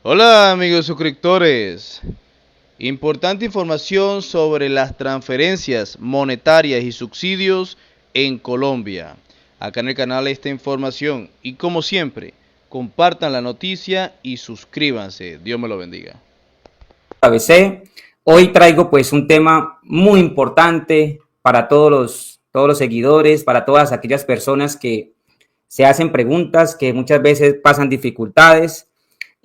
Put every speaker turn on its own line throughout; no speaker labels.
Hola amigos suscriptores, importante información sobre las transferencias monetarias y subsidios en Colombia. Acá en el canal esta información y como siempre, compartan la noticia y suscríbanse. Dios me lo bendiga.
ABC. Hoy traigo pues un tema muy importante para todos los seguidores, para todas aquellas personas que se hacen preguntas, que muchas veces pasan dificultades.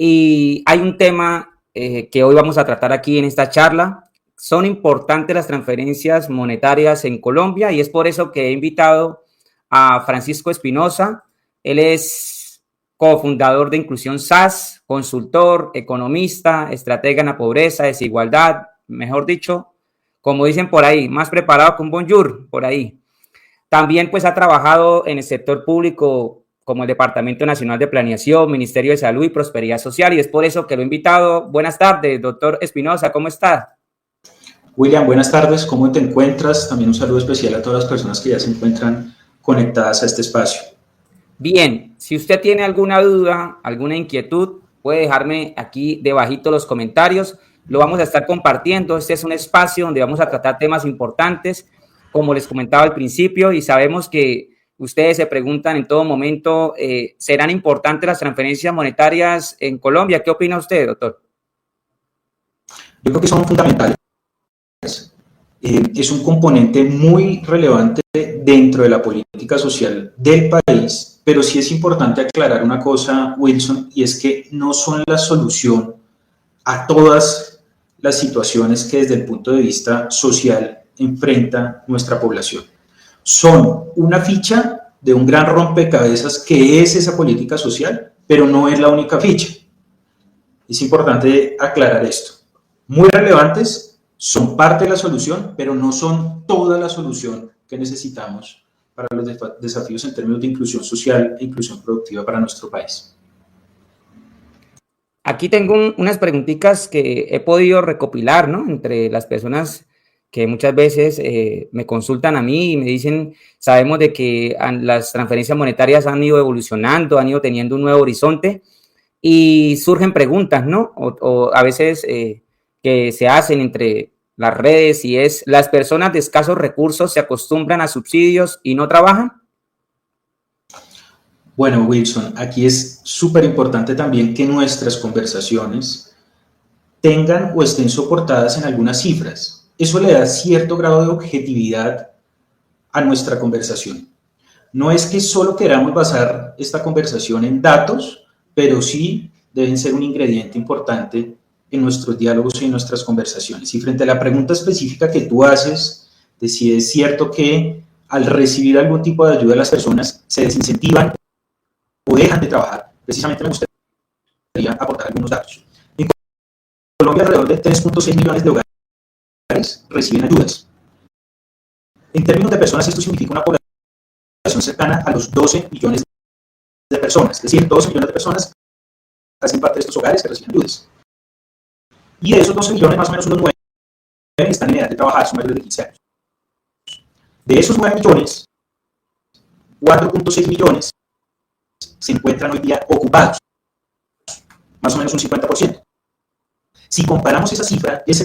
Y hay un tema que hoy vamos a tratar aquí en esta charla. Son importantes las transferencias monetarias en Colombia y es por eso que he invitado a Francisco Espinosa. Él es cofundador de Inclusión SAS, consultor, economista, estratega en la pobreza, desigualdad, mejor dicho, como dicen por ahí, más preparado que un bonjour, por ahí. También pues ha trabajado en el sector público como el Departamento Nacional de Planeación, Ministerio de Salud y Prosperidad Social, y es por eso que lo he invitado. Buenas tardes, doctor Espinosa, ¿cómo está?
William, buenas tardes, ¿cómo te encuentras? También un saludo especial a todas las personas que ya se encuentran conectadas a este espacio.
Bien, si usted tiene alguna duda, alguna inquietud, puede dejarme aquí debajito los comentarios. Lo vamos a estar compartiendo. Este es un espacio donde vamos a tratar temas importantes, como les comentaba al principio, y sabemos que ustedes se preguntan en todo momento, ¿serán importantes las transferencias monetarias en Colombia? ¿Qué opina usted, doctor?
Yo creo que son fundamentales. Es un componente muy relevante dentro de la política social del país, pero sí es importante aclarar una cosa, Wilson, y es que no son la solución a todas las situaciones que desde el punto de vista social enfrenta nuestra población. Son una ficha de un gran rompecabezas que es esa política social, pero no es la única ficha. Es importante aclarar esto. Muy relevantes, son parte de la solución, pero no son toda la solución que necesitamos para los desafíos en términos de inclusión social e inclusión productiva para nuestro país.
Aquí tengo unas preguntitas que he podido recopilar, ¿no? Entre las personas que muchas veces me consultan a mí y me dicen, sabemos de que las transferencias monetarias han ido evolucionando, han ido teniendo un nuevo horizonte y surgen preguntas, ¿no? O a veces que se hacen entre las redes y es, ¿las personas de escasos recursos se acostumbran a subsidios y no trabajan?
Bueno, Wilson, aquí es súper importante también que nuestras conversaciones tengan o estén soportadas en algunas cifras. Eso le da cierto grado de objetividad a nuestra conversación. No es que solo queramos basar esta conversación en datos, pero sí deben ser un ingrediente importante en nuestros diálogos y en nuestras conversaciones. Y frente a la pregunta específica que tú haces de si es cierto que al recibir algún tipo de ayuda las personas se desincentivan o dejan de trabajar, precisamente me gustaría aportar algunos datos. En Colombia alrededor de 3.6 millones de hogares reciben ayudas. En términos de personas, esto significa una población cercana a los 12 millones de personas, es decir, 12 millones de personas hacen parte de estos hogares que reciben ayudas. Y de esos 12 millones, más o menos unos 9 están en edad de trabajar, son mayores de 15 años. De esos 9 millones, 4.6 millones se encuentran hoy día ocupados, más o menos un 50%. Si comparamos esa cifra, ese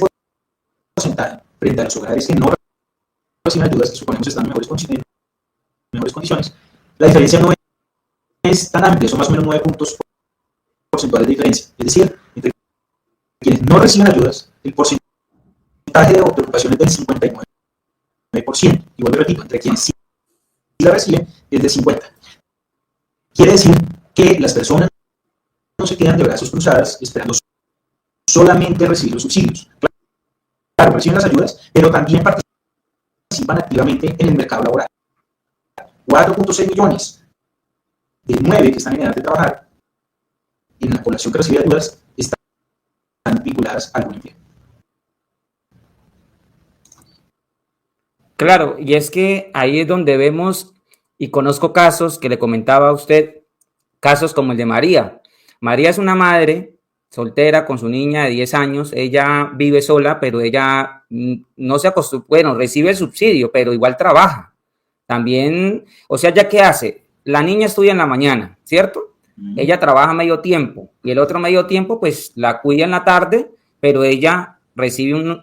porcentaje, frente a los hogares que no reciben ayudas, que suponemos están en mejores condiciones, la diferencia no es tan amplia, son más o menos 9 puntos porcentuales de diferencia. Es decir, entre quienes no reciben ayudas, el porcentaje de ocupación es del 59%. Y vuelvo y repito, entre quienes sí la reciben es del 50%. Quiere decir que las personas no se quedan de brazos cruzados esperando solamente recibir los subsidios. Claro, reciben las ayudas, pero también participan activamente en el mercado laboral. 4.6 millones de 9 que están en edad de trabajar en la población que recibe ayudas están vinculadas a algún empleo.
Claro, y es que ahí es donde vemos y conozco casos que le comentaba a usted, casos como el de María. María es una madre soltera con su niña de 10 años, ella vive sola, pero ella no se acostumbra, bueno, recibe el subsidio, pero igual trabaja. También, o sea, ¿ya qué hace? La niña estudia en la mañana, ¿cierto? Ella trabaja medio tiempo y el otro medio tiempo pues la cuida en la tarde, pero ella recibe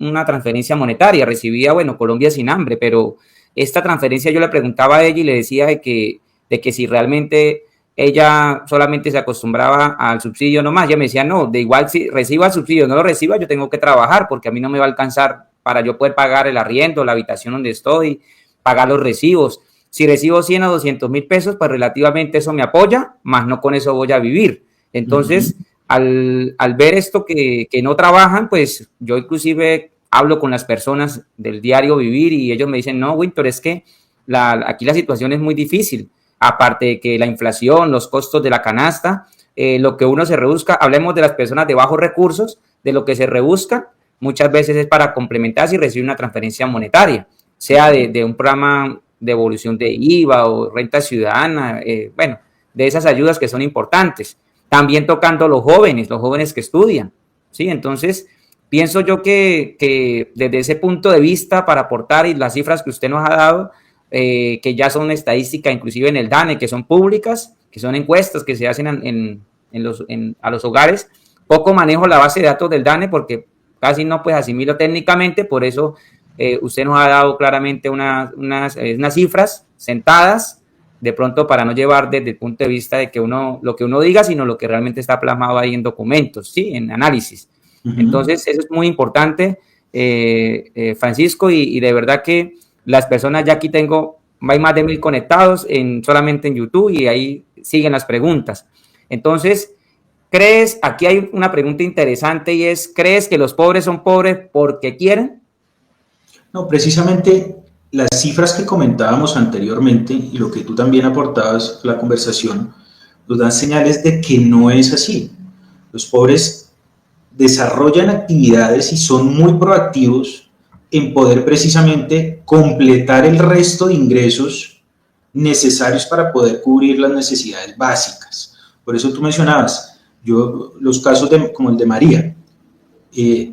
una transferencia monetaria, recibía, bueno, Colombia sin hambre, pero esta transferencia yo le preguntaba a ella y le decía de que si realmente ella solamente se acostumbraba al subsidio nomás. Ella me decía, no, de igual si reciba el subsidio o no lo reciba, yo tengo que trabajar porque a mí no me va a alcanzar para yo poder pagar el arriendo, la habitación donde estoy, pagar los recibos. Si recibo 100 o 200 mil pesos, pues relativamente eso me apoya, más no con eso voy a vivir. Entonces, al ver esto que no trabajan, pues yo inclusive hablo con las personas del diario vivir y ellos me dicen, no, Winter, es que aquí la situación es muy difícil. Aparte de que la inflación, los costos de la canasta, lo que uno se rebusca, hablemos de las personas de bajos recursos, de lo que se rebusca, muchas veces es para complementar si recibe una transferencia monetaria, sea de un programa de evolución de IVA o renta ciudadana, bueno, de esas ayudas que son importantes. También tocando los jóvenes que estudian, ¿sí? Entonces, pienso yo que desde ese punto de vista, para aportar y las cifras que usted nos ha dado, que ya son estadísticas, inclusive en el DANE, que son públicas, que son encuestas que se hacen a los hogares. Poco manejo la base de datos del DANE porque casi no pues asimilo técnicamente, por eso usted nos ha dado claramente unas cifras sentadas, de pronto para no llevar desde el punto de vista de que lo que uno diga, sino lo que realmente está plasmado ahí en documentos, ¿sí? En análisis. Entonces, eso es muy importante, Francisco, y de verdad que las personas, ya aquí hay más de 1000 conectados solamente en YouTube y ahí siguen las preguntas. Entonces, aquí hay una pregunta interesante y es, ¿crees que los pobres son pobres porque quieren?
No, precisamente las cifras que comentábamos anteriormente y lo que tú también aportabas a la conversación nos dan señales de que no es así. Los pobres desarrollan actividades y son muy proactivos en poder precisamente completar el resto de ingresos necesarios para poder cubrir las necesidades básicas. Por eso tú mencionabas, los casos como el de María,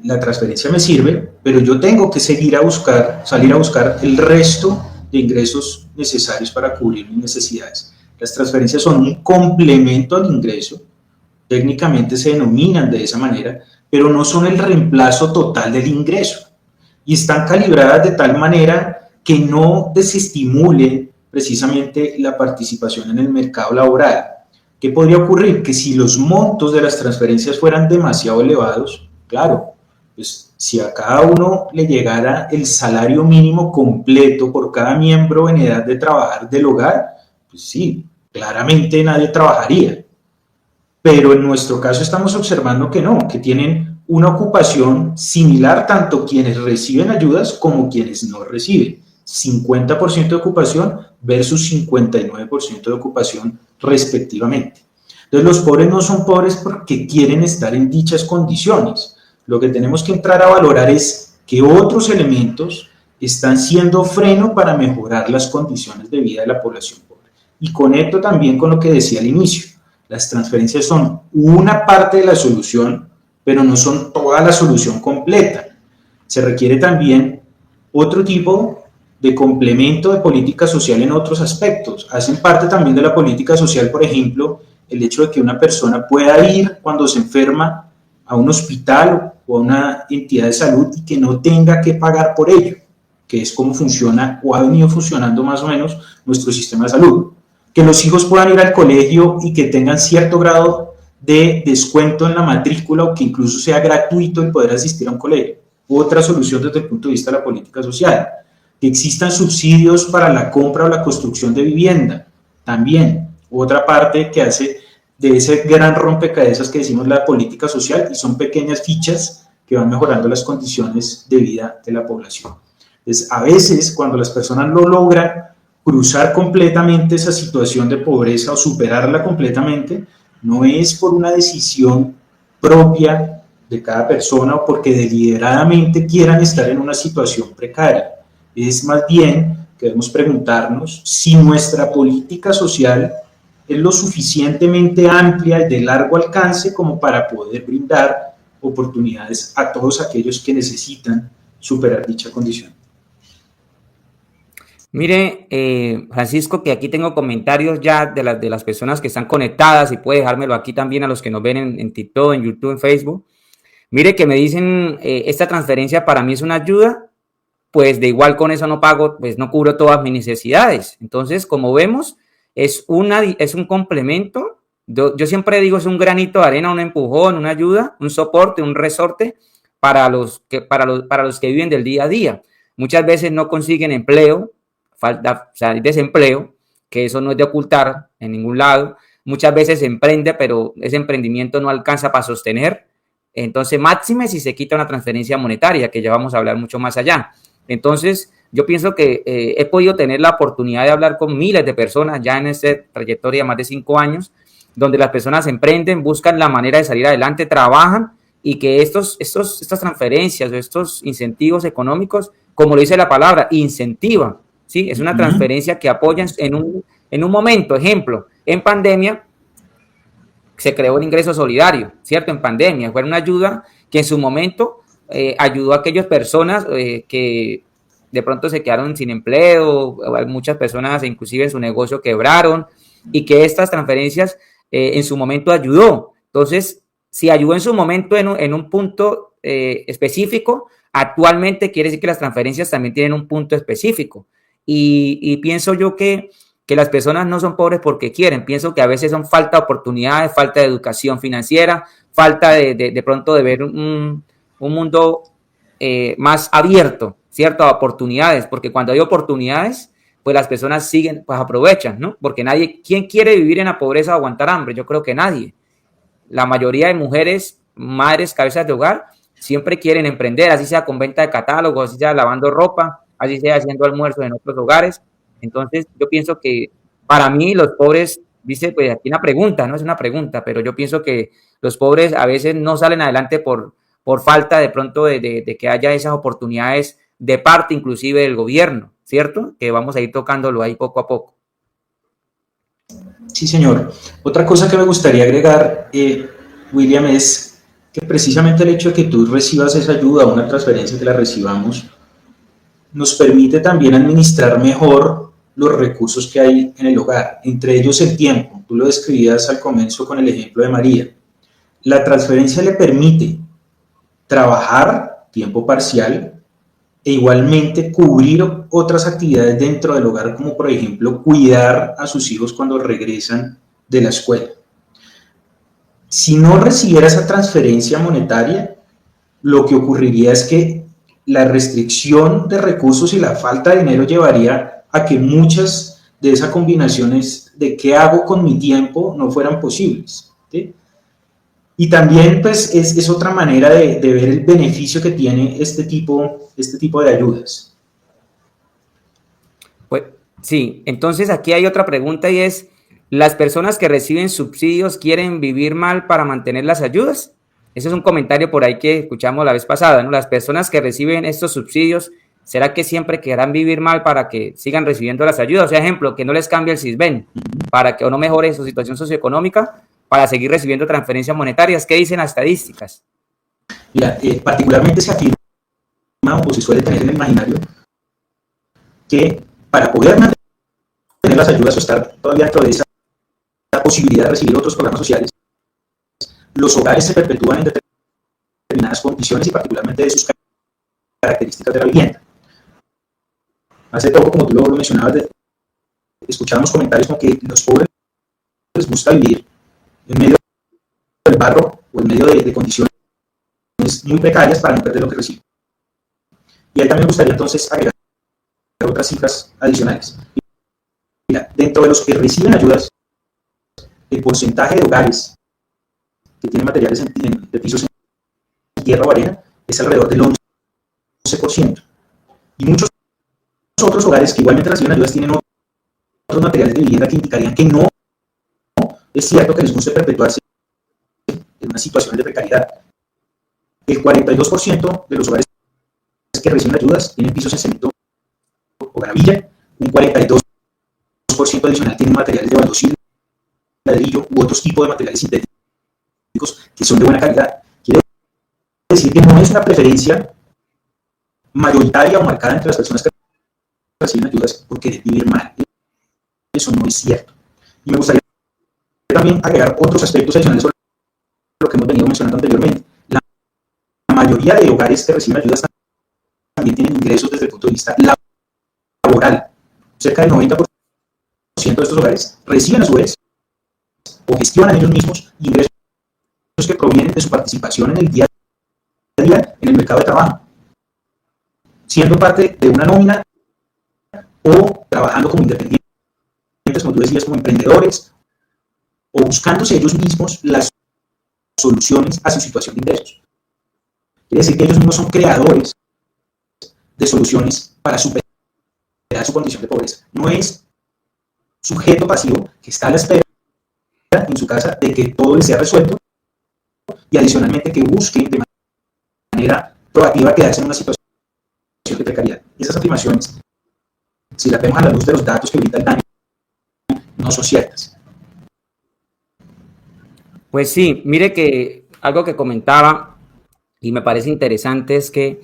la transferencia me sirve, pero yo tengo que salir a buscar el resto de ingresos necesarios para cubrir mis necesidades. Las transferencias son un complemento al ingreso, técnicamente se denominan de esa manera, pero no son el reemplazo total del ingreso y están calibradas de tal manera que no desestimulen precisamente la participación en el mercado laboral. ¿Qué podría ocurrir? Que si los montos de las transferencias fueran demasiado elevados, claro, pues si a cada uno le llegara el salario mínimo completo por cada miembro en edad de trabajar del hogar, pues sí, claramente nadie trabajaría. Pero en nuestro caso estamos observando que no, que tienen una ocupación similar tanto quienes reciben ayudas como quienes no reciben. 50% de ocupación versus 59% de ocupación respectivamente. Entonces los pobres no son pobres porque quieren estar en dichas condiciones. Lo que tenemos que entrar a valorar es que otros elementos están siendo freno para mejorar las condiciones de vida de la población pobre. Y conecto también con lo que decía al inicio. Las transferencias son una parte de la solución, pero no son toda la solución completa. Se requiere también otro tipo de complemento de política social en otros aspectos. Hacen parte también de la política social, por ejemplo, el hecho de que una persona pueda ir cuando se enferma a un hospital o a una entidad de salud y que no tenga que pagar por ello, que es como funciona o ha venido funcionando más o menos nuestro sistema de salud. Que los hijos puedan ir al colegio y que tengan cierto grado de descuento en la matrícula o que incluso sea gratuito el poder asistir a un colegio. Otra solución desde el punto de vista de la política social. Que existan subsidios para la compra o la construcción de vivienda. También, otra parte que hace de ese gran rompecabezas que decimos la política social y son pequeñas fichas que van mejorando las condiciones de vida de la población. Entonces, a veces, cuando las personas lo logran, cruzar completamente esa situación de pobreza o superarla completamente, no es por una decisión propia de cada persona o porque deliberadamente quieran estar en una situación precaria. Es más bien que debemos preguntarnos si nuestra política social es lo suficientemente amplia y de largo alcance como para poder brindar oportunidades a todos aquellos que necesitan superar dicha condición.
Mire, Francisco, que aquí tengo comentarios ya de las personas que están conectadas y puede dejármelo aquí también a los que nos ven en TikTok, en YouTube, en Facebook. Mire que me dicen, esta transferencia para mí es una ayuda, pues de igual con eso no pago, pues no cubro todas mis necesidades. Entonces, como vemos, es un complemento. Yo siempre digo, es un granito de arena, un empujón, una ayuda, un soporte, un resorte para los que viven del día a día. Muchas veces no consiguen empleo, falta, o sea, hay desempleo, que eso no es de ocultar en ningún lado. Muchas veces se emprende, pero ese emprendimiento no alcanza para sostener. Entonces, máxime si se quita una transferencia monetaria, que ya vamos a hablar mucho más allá. Entonces, yo pienso que he podido tener la oportunidad de hablar con miles de personas ya en esta trayectoria de más de 5 años, donde las personas emprenden, buscan la manera de salir adelante, trabajan y que estas transferencias o estos incentivos económicos, como lo dice la palabra, incentivan, ¿sí? Es una transferencia que apoya en un momento, ejemplo, en pandemia se creó el ingreso solidario, ¿cierto? En pandemia, fue una ayuda que en su momento ayudó a aquellas personas que de pronto se quedaron sin empleo, muchas personas inclusive en su negocio quebraron y que estas transferencias en su momento ayudó. Entonces, si ayudó en su momento en un punto específico, actualmente quiere decir que las transferencias también tienen un punto específico. Y pienso yo que las personas no son pobres porque quieren, pienso que a veces son falta de oportunidades, falta de educación financiera, falta de pronto de ver un mundo más abierto, ¿cierto? A oportunidades, porque cuando hay oportunidades, pues las personas siguen, pues aprovechan, ¿no? Porque nadie, ¿quién quiere vivir en la pobreza o aguantar hambre? Yo creo que nadie. La mayoría de mujeres, madres, cabezas de hogar, siempre quieren emprender, así sea con venta de catálogos, así sea lavando ropa, así sea haciendo almuerzos en otros hogares. Entonces, yo pienso que para mí los pobres, dice, pues aquí una pregunta, no es una pregunta, pero yo pienso que los pobres a veces no salen adelante por falta de pronto de que haya esas oportunidades de parte inclusive del gobierno, ¿cierto? Que vamos a ir tocándolo ahí poco a poco.
Sí, señor. Otra cosa que me gustaría agregar, William, es que precisamente el hecho de que tú recibas esa ayuda, una transferencia, que la recibamos, nos permite también administrar mejor los recursos que hay en el hogar, entre ellos el tiempo. Tú lo describías al comienzo con el ejemplo de María. La transferencia le permite trabajar tiempo parcial e igualmente cubrir otras actividades dentro del hogar, como por ejemplo cuidar a sus hijos cuando regresan de la escuela. Si no recibiera esa transferencia monetaria, lo que ocurriría es que la restricción de recursos y la falta de dinero llevaría a que muchas de esas combinaciones de qué hago con mi tiempo no fueran posibles, ¿sí? Y también pues es otra manera de ver el beneficio que tiene este tipo de ayudas.
Pues sí, entonces aquí hay otra pregunta y es, ¿las personas que reciben subsidios quieren vivir mal para mantener las ayudas? Ese es un comentario por ahí que escuchamos la vez pasada, ¿no? Las personas que reciben estos subsidios, ¿será que siempre querrán vivir mal para que sigan recibiendo las ayudas? O sea, ejemplo, que no les cambie el SISBEN para que o no mejore su situación socioeconómica para seguir recibiendo transferencias monetarias. ¿Qué dicen las estadísticas?
Mira, particularmente se afirma o se suele tener en el imaginario que para poder mantener las ayudas o estar todavía dentro de esa posibilidad de recibir otros programas sociales, los hogares se perpetúan en determinadas condiciones y particularmente de sus características de la vivienda. Hace poco, como tú lo mencionabas, escuchábamos comentarios como que los pobres les gusta vivir en medio del barro o en medio de condiciones muy precarias para no perder lo que reciben. Y ahí también me gustaría entonces agregar otras cifras adicionales. Mira, dentro de los que reciben ayudas, el porcentaje de hogares que tienen materiales de pisos en tierra o arena es alrededor del 11%. Y muchos otros hogares que igualmente reciben ayudas tienen otros materiales de vivienda que indicarían que no es cierto que les guste perpetuarse en una situación de precariedad. El 42% de los hogares que reciben ayudas tienen pisos en cemento o gravilla, un 42% adicional tienen materiales de baldosín, ladrillo u otros tipos de materiales sintéticos que son de buena calidad. Quiere decir que no es una preferencia mayoritaria o marcada entre las personas que reciben ayudas por querer vivir mal. Eso no es cierto. Y me gustaría también agregar otros aspectos adicionales sobre lo que hemos venido mencionando anteriormente. La mayoría de hogares que reciben ayudas también tienen ingresos desde el punto de vista laboral. Cerca del 90% de estos hogares reciben a su vez o gestionan ellos mismos ingresos que provienen de su participación en el día a día en el mercado de trabajo, siendo parte de una nómina o trabajando como independientes, como tú decías, como emprendedores, o buscándose ellos mismos las soluciones a su situación de ingresos. Quiere decir que ellos mismos son creadores de soluciones para superar su condición de pobreza. No es sujeto pasivo que está a la espera en su casa de que todo les sea resuelto y adicionalmente que busque de manera proactiva quedarse en una situación de precariedad. Esas afirmaciones, si las vemos a la luz de los datos que ahorita el DANE, no son ciertas.
Pues sí, mire que algo que comentaba y me parece interesante es que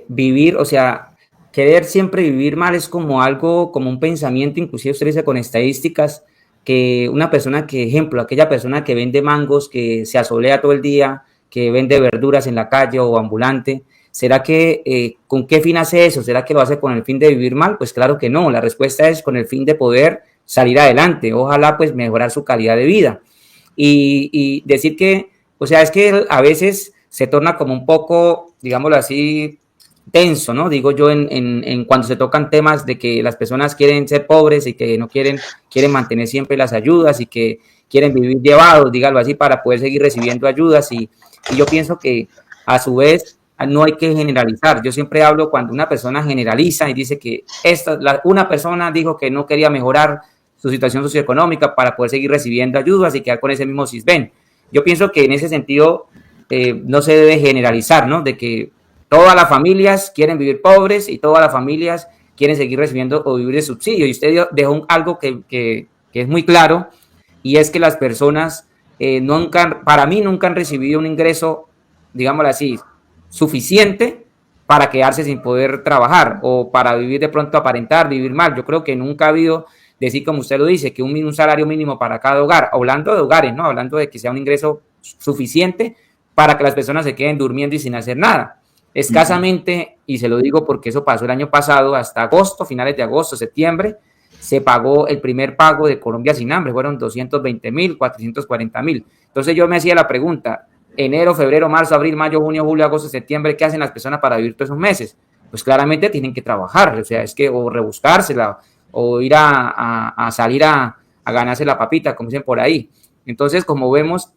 vivir, o sea, querer siempre vivir mal es como algo, como un pensamiento, inclusive usted dice con estadísticas, que una persona que, ejemplo, aquella persona que vende mangos, que se asolea todo el día, que vende verduras en la calle o ambulante, ¿será que con qué fin hace eso? ¿Será que lo hace con el fin de vivir mal? Pues claro que no, la respuesta es con el fin de poder salir adelante, ojalá pues mejorar su calidad de vida. Y decir que, o sea, es que a veces se torna como un poco, digámoslo así, tenso, ¿no? Digo yo, en cuando se tocan temas de que las personas quieren ser pobres y que no quieren mantener siempre las ayudas y que quieren vivir llevados, dígalo así, para poder seguir recibiendo ayudas. Y yo pienso que a su vez no hay que generalizar. Yo siempre hablo cuando una persona generaliza y dice que una persona dijo que no quería mejorar su situación socioeconómica para poder seguir recibiendo ayudas y quedar con ese mismo CISBEN. Yo pienso que en ese sentido no se debe generalizar, ¿no? De que todas las familias quieren vivir pobres y todas las familias quieren seguir recibiendo o vivir de subsidio. Y usted dejó algo que es muy claro, y es que las personas para mí nunca han recibido un ingreso, digámoslo así, suficiente para quedarse sin poder trabajar o para vivir de pronto, aparentar, vivir mal. Yo creo que nunca ha habido, decir como usted lo dice, que un salario mínimo para cada hogar, hablando de hogares, ¿no? Hablando de que sea un ingreso suficiente para que las personas se queden durmiendo y sin hacer nada. Escasamente, y se lo digo porque eso pasó el año pasado, hasta agosto, finales de agosto, septiembre, se pagó el primer pago de Colombia Sin Hambre, fueron 220.000, 440.000. Entonces yo me hacía la pregunta, enero, febrero, marzo, abril, mayo, junio, julio, agosto, septiembre, ¿qué hacen las personas para vivir todos esos meses? Pues claramente tienen que trabajar, o sea, es que o rebuscársela, o ir a salir a ganarse la papita, como dicen por ahí. Entonces, como vemos,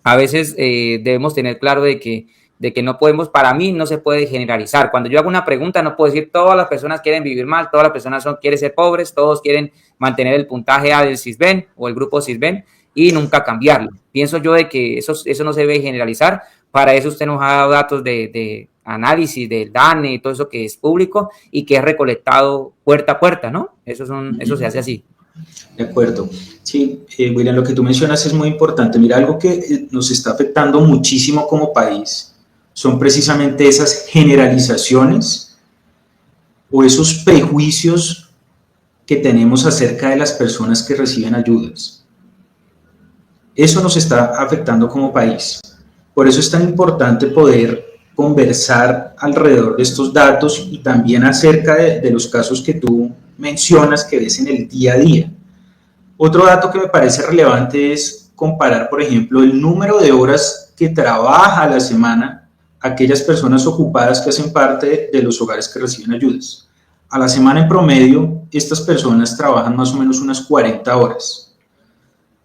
a veces debemos tener claro de que no podemos, para mí no se puede generalizar. Cuando yo hago una pregunta no puedo decir todas las personas quieren vivir mal, todas las personas quieren ser pobres, todos quieren mantener el puntaje A del CISBEN o el grupo CISBEN y nunca cambiarlo. Pienso yo de que eso no se debe generalizar. Para eso usted nos ha dado datos de análisis del DANE y todo eso que es público y que es recolectado puerta a puerta, ¿no? Eso se hace así.
De acuerdo. Sí, William, lo que tú mencionas es muy importante. Mira, algo que nos está afectando muchísimo como país son precisamente esas generalizaciones o esos prejuicios que tenemos acerca de las personas que reciben ayudas. Eso nos está afectando como país. Por eso es tan importante poder conversar alrededor de estos datos y también acerca de los casos que tú mencionas que ves en el día a día. Otro dato que me parece relevante es comparar, por ejemplo, el número de horas que trabaja a la semana aquellas personas ocupadas que hacen parte de los hogares que reciben ayudas. A la semana en promedio, estas personas trabajan más o menos unas 40 horas.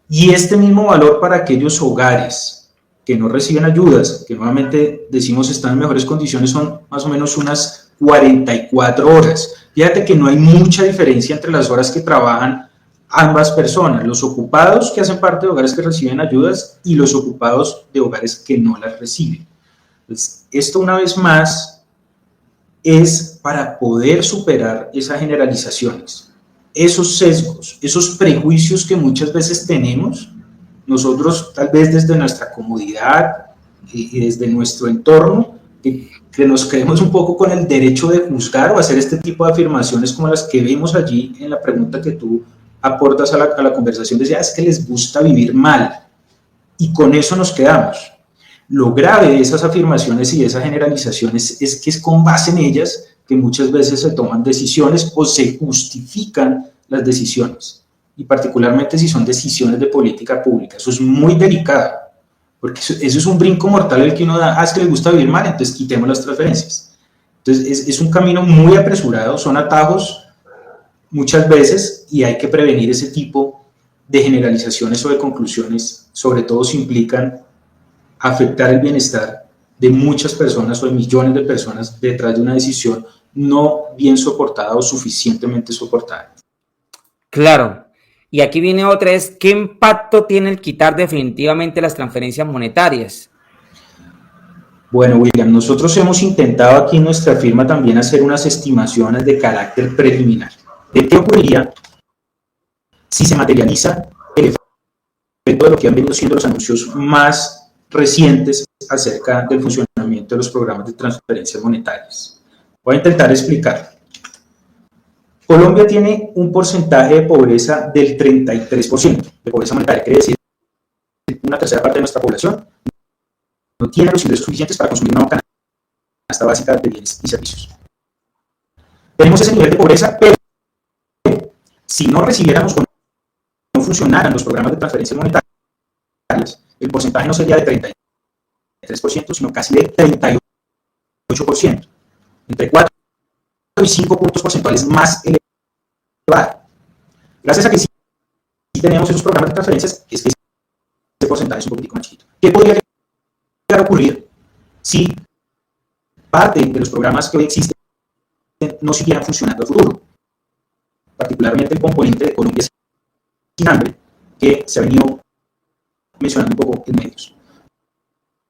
Y este mismo valor para aquellos hogares que no reciben ayudas, que nuevamente decimos están en mejores condiciones, son más o menos unas 44 horas. Fíjate que no hay mucha diferencia entre las horas que trabajan ambas personas, los ocupados que hacen parte de hogares que reciben ayudas y los ocupados de hogares que no las reciben. Entonces, esto una vez más es para poder superar esas generalizaciones, esos sesgos, esos prejuicios que muchas veces tenemos nosotros tal vez desde nuestra comodidad y desde nuestro entorno que nos creemos un poco con el derecho de juzgar o hacer este tipo de afirmaciones como las que vimos allí en la pregunta que tú aportas a la conversación, decía, es que les gusta vivir mal, y con eso nos quedamos. Lo grave de esas afirmaciones y de esas generalizaciones es que es con base en ellas que muchas veces se toman decisiones o se justifican las decisiones, y particularmente si son decisiones de política pública. Eso es muy delicado, porque eso es un brinco mortal el que uno da, es que le gusta vivir mal, entonces quitemos las transferencias. Entonces es un camino muy apresurado, son atajos muchas veces, y hay que prevenir ese tipo de generalizaciones o de conclusiones, sobre todo si implican afectar el bienestar de muchas personas o de millones de personas detrás de una decisión no bien soportada o suficientemente soportada.
Claro. Y aquí viene otra, es ¿qué impacto tiene el quitar definitivamente las transferencias monetarias?
Bueno, William, nosotros hemos intentado aquí en nuestra firma también hacer unas estimaciones de carácter preliminar. ¿De qué ocurriría si se materializa el efecto de lo que han venido siendo los anuncios más recientes acerca del funcionamiento de los programas de transferencias monetarias? Voy a intentar explicar. Colombia tiene un porcentaje de pobreza del 33% de pobreza monetaria, quiere decir una tercera parte de nuestra población no tiene los ingresos suficientes para consumir una canasta básica de bienes y servicios. Tenemos ese nivel de pobreza, pero si no recibiéramos o no funcionaran los programas de transferencias monetarias, el porcentaje no sería de 33%, sino casi de 38%, entre 4 y 5 puntos porcentuales más elevado. Gracias a que sí tenemos esos programas de transferencias, es que ese porcentaje es un poquitico más chiquito. ¿Qué podría llegar a ocurrir si parte de los programas que hoy existen no siguieran funcionando a futuro? Particularmente el componente de Colombia sin hambre, que se ha venido mencionando un poco en medios.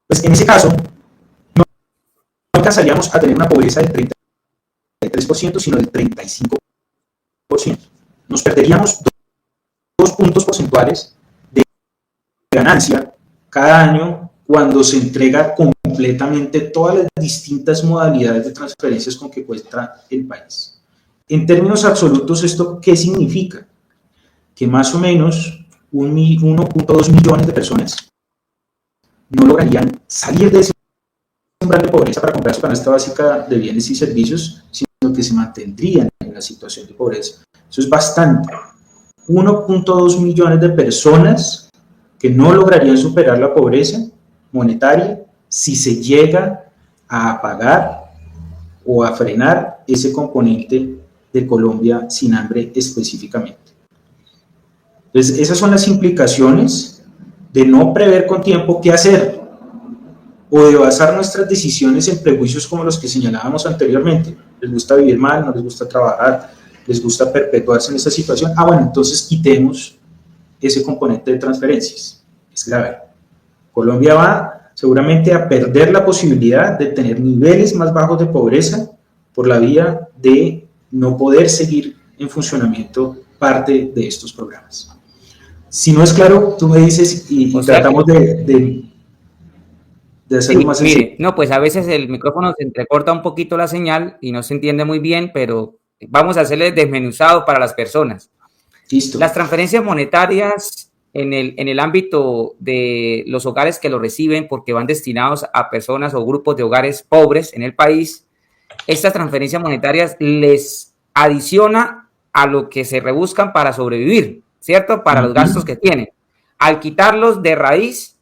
Pues en ese caso, no alcanzaríamos a tener una pobreza del 33%, sino del 35%. Nos perderíamos 2 puntos porcentuales de ganancia cada año cuando se entrega completamente todas las distintas modalidades de transferencias con que cuenta el país. En términos absolutos, ¿esto qué significa? Que más o menos 1.2 millones de personas no lograrían salir de ese umbral de pobreza para comprar su canasta básica de bienes y servicios, sino que se mantendrían en la situación de pobreza. Eso es bastante. 1.2 millones de personas que no lograrían superar la pobreza monetaria si se llega a apagar o a frenar ese componente de Colombia sin hambre específicamente. Entonces, esas son las implicaciones de no prever con tiempo qué hacer o de basar nuestras decisiones en prejuicios como los que señalábamos anteriormente. Les gusta vivir mal, no les gusta trabajar, les gusta perpetuarse en esa situación. Bueno, entonces quitemos ese componente de transferencias. Es grave. Colombia va seguramente a perder la posibilidad de tener niveles más bajos de pobreza por la vía de no poder seguir en funcionamiento parte de estos programas. Si no es claro, tú me dices y tratamos de hacerlo más sencillo.
Mire, no, pues a veces el micrófono se entrecorta un poquito la señal y no se entiende muy bien, pero vamos a hacerle desmenuzado para las personas.
Listo.
Las transferencias monetarias en el ámbito de los hogares que lo reciben, porque van destinados a personas o grupos de hogares pobres en el país, estas transferencias monetarias les adiciona a lo que se rebuscan para sobrevivir, ¿cierto? Para los gastos que tienen. Al quitarlos de raíz,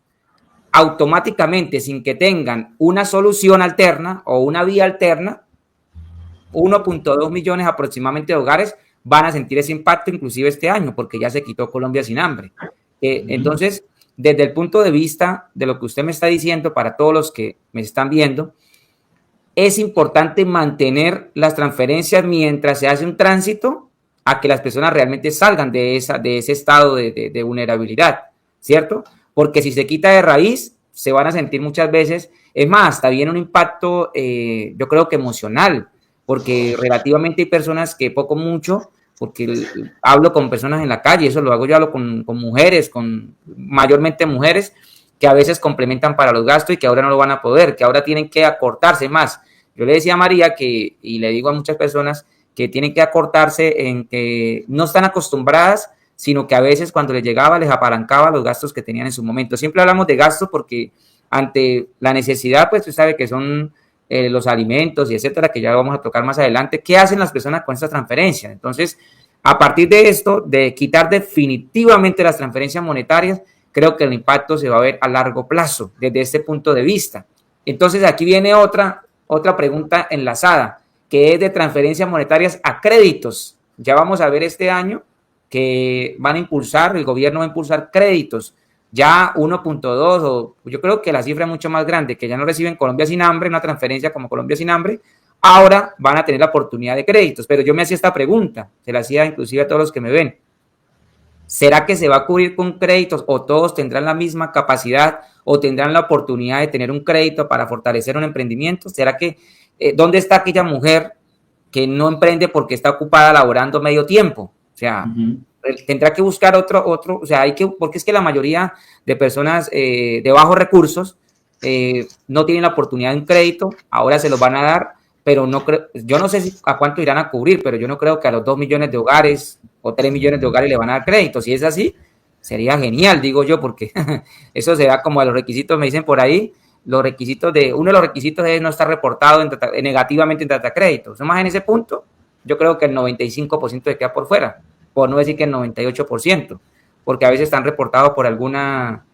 automáticamente, sin que tengan una solución alterna o una vía alterna, 1.2 millones aproximadamente de hogares van a sentir ese impacto inclusive este año, porque ya se quitó Colombia sin hambre. Entonces, desde el punto de vista de lo que usted me está diciendo, para todos los que me están viendo, es importante mantener las transferencias mientras se hace un tránsito a que las personas realmente salgan de ese estado de vulnerabilidad, ¿cierto? Porque si se quita de raíz, se van a sentir muchas veces, es más, hasta viene un impacto, yo creo que emocional, porque relativamente hay personas que poco mucho, porque hablo con personas en la calle, eso lo hago yo, hablo con mujeres, mayormente mujeres, que a veces complementan para los gastos y que ahora no lo van a poder, que ahora tienen que acortarse más. Yo le decía a María y le digo a muchas personas que tienen que acortarse en que no están acostumbradas, sino que a veces cuando les llegaba les apalancaba los gastos que tenían en su momento. Siempre hablamos de gastos porque ante la necesidad, pues usted sabe que son los alimentos y etcétera, que ya vamos a tocar más adelante. ¿Qué hacen las personas con estas transferencias? Entonces, a partir de esto, de quitar definitivamente las transferencias monetarias, creo que el impacto se va a ver a largo plazo desde este punto de vista. Entonces, aquí viene otra pregunta enlazada, que es de transferencias monetarias a créditos. Ya vamos a ver este año que van a impulsar, el gobierno va a impulsar créditos, ya 1.2, o yo creo que la cifra es mucho más grande, que ya no reciben Colombia Sin Hambre, una transferencia como Colombia Sin Hambre, ahora van a tener la oportunidad de créditos. Pero yo me hacía esta pregunta, se la hacía inclusive a todos los que me ven. ¿Será que se va a cubrir con créditos o todos tendrán la misma capacidad o tendrán la oportunidad de tener un crédito para fortalecer un emprendimiento? ¿Será que dónde está aquella mujer que no emprende porque está ocupada laborando medio tiempo? O sea, tendrá que buscar otro, o sea, porque es que la mayoría de personas de bajos recursos no tienen la oportunidad de un crédito, ahora se los van a dar, pero no creo, yo no sé a cuánto irán a cubrir, pero yo no creo que a los 2 millones de hogares o 3 millones de hogares le van a dar crédito. Si es así, sería genial, digo yo, porque eso será como a los requisitos, me dicen por ahí, uno de los requisitos es no estar reportado negativamente en Datacrédito. Más en ese punto, yo creo que el 95% se queda por fuera, por no decir que el 98%, porque a veces están reportados por alguna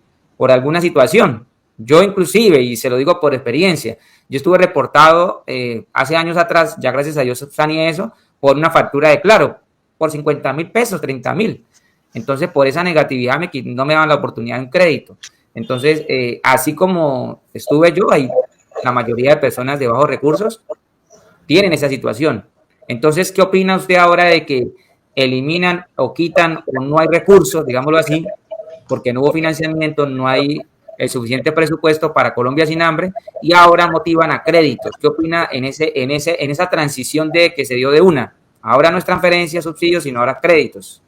situación. Yo inclusive, y se lo digo por experiencia, yo estuve reportado hace años atrás, ya gracias a Dios saneé eso, por una factura de Claro, por 50,000 pesos, 30,000. Entonces, por esa negatividad no me daban la oportunidad de un crédito. Entonces, así como estuve yo, ahí la mayoría de personas de bajos recursos tienen esa situación. Entonces, ¿qué opina usted ahora de que eliminan o quitan o no hay recursos, digámoslo así, porque no hubo financiamiento, no hay el suficiente presupuesto para Colombia Sin Hambre y ahora motivan a créditos? ¿Qué opina en esa transición de que se dio de una? Ahora no es transferencia, subsidios, sino ahora créditos.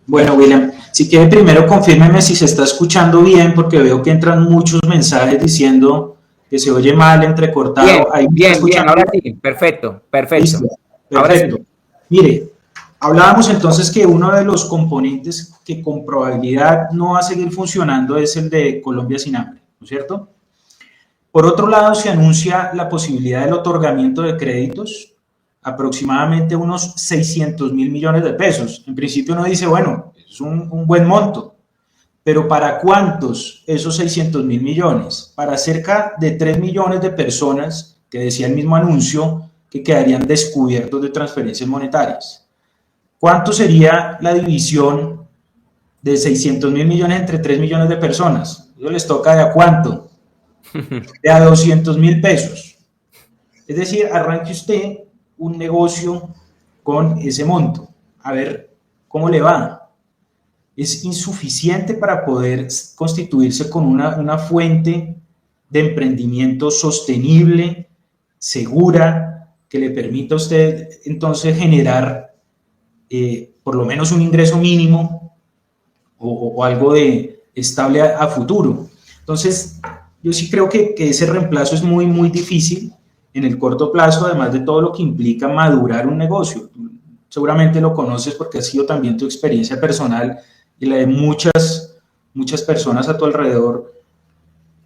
Bueno, William, si quiere primero confírmeme si se está escuchando bien, porque veo que entran muchos mensajes diciendo que se oye mal, entrecortado.
Bien, ahora sí, perfecto.
Listo, perfecto.
Ahora sí.
Mire, hablábamos entonces que uno de los componentes que con probabilidad no va a seguir funcionando es el de Colombia Sin Hambre, ¿no es cierto? Por otro lado, se anuncia la posibilidad del otorgamiento de créditos, aproximadamente unos 600,000 millones de pesos. En principio uno dice, bueno, es un buen monto, pero ¿para cuántos esos 600,000 millones? Para cerca de 3 millones de personas, que decía el mismo anuncio, que quedarían descubiertos de transferencias monetarias. ¿Cuánto sería la división de 600,000 millones entre 3 millones de personas? Eso les toca de a cuánto, de a 200,000 pesos. Es decir, arranque usted un negocio con ese monto, a ver cómo le va. Es insuficiente para poder constituirse con una fuente de emprendimiento sostenible, segura, que le permita a usted entonces generar por lo menos un ingreso mínimo o algo de estable a futuro. Entonces, yo sí creo que ese reemplazo es muy, muy difícil en el corto plazo, además de todo lo que implica madurar un negocio. Seguramente lo conoces porque ha sido también tu experiencia personal y la de muchas personas a tu alrededor.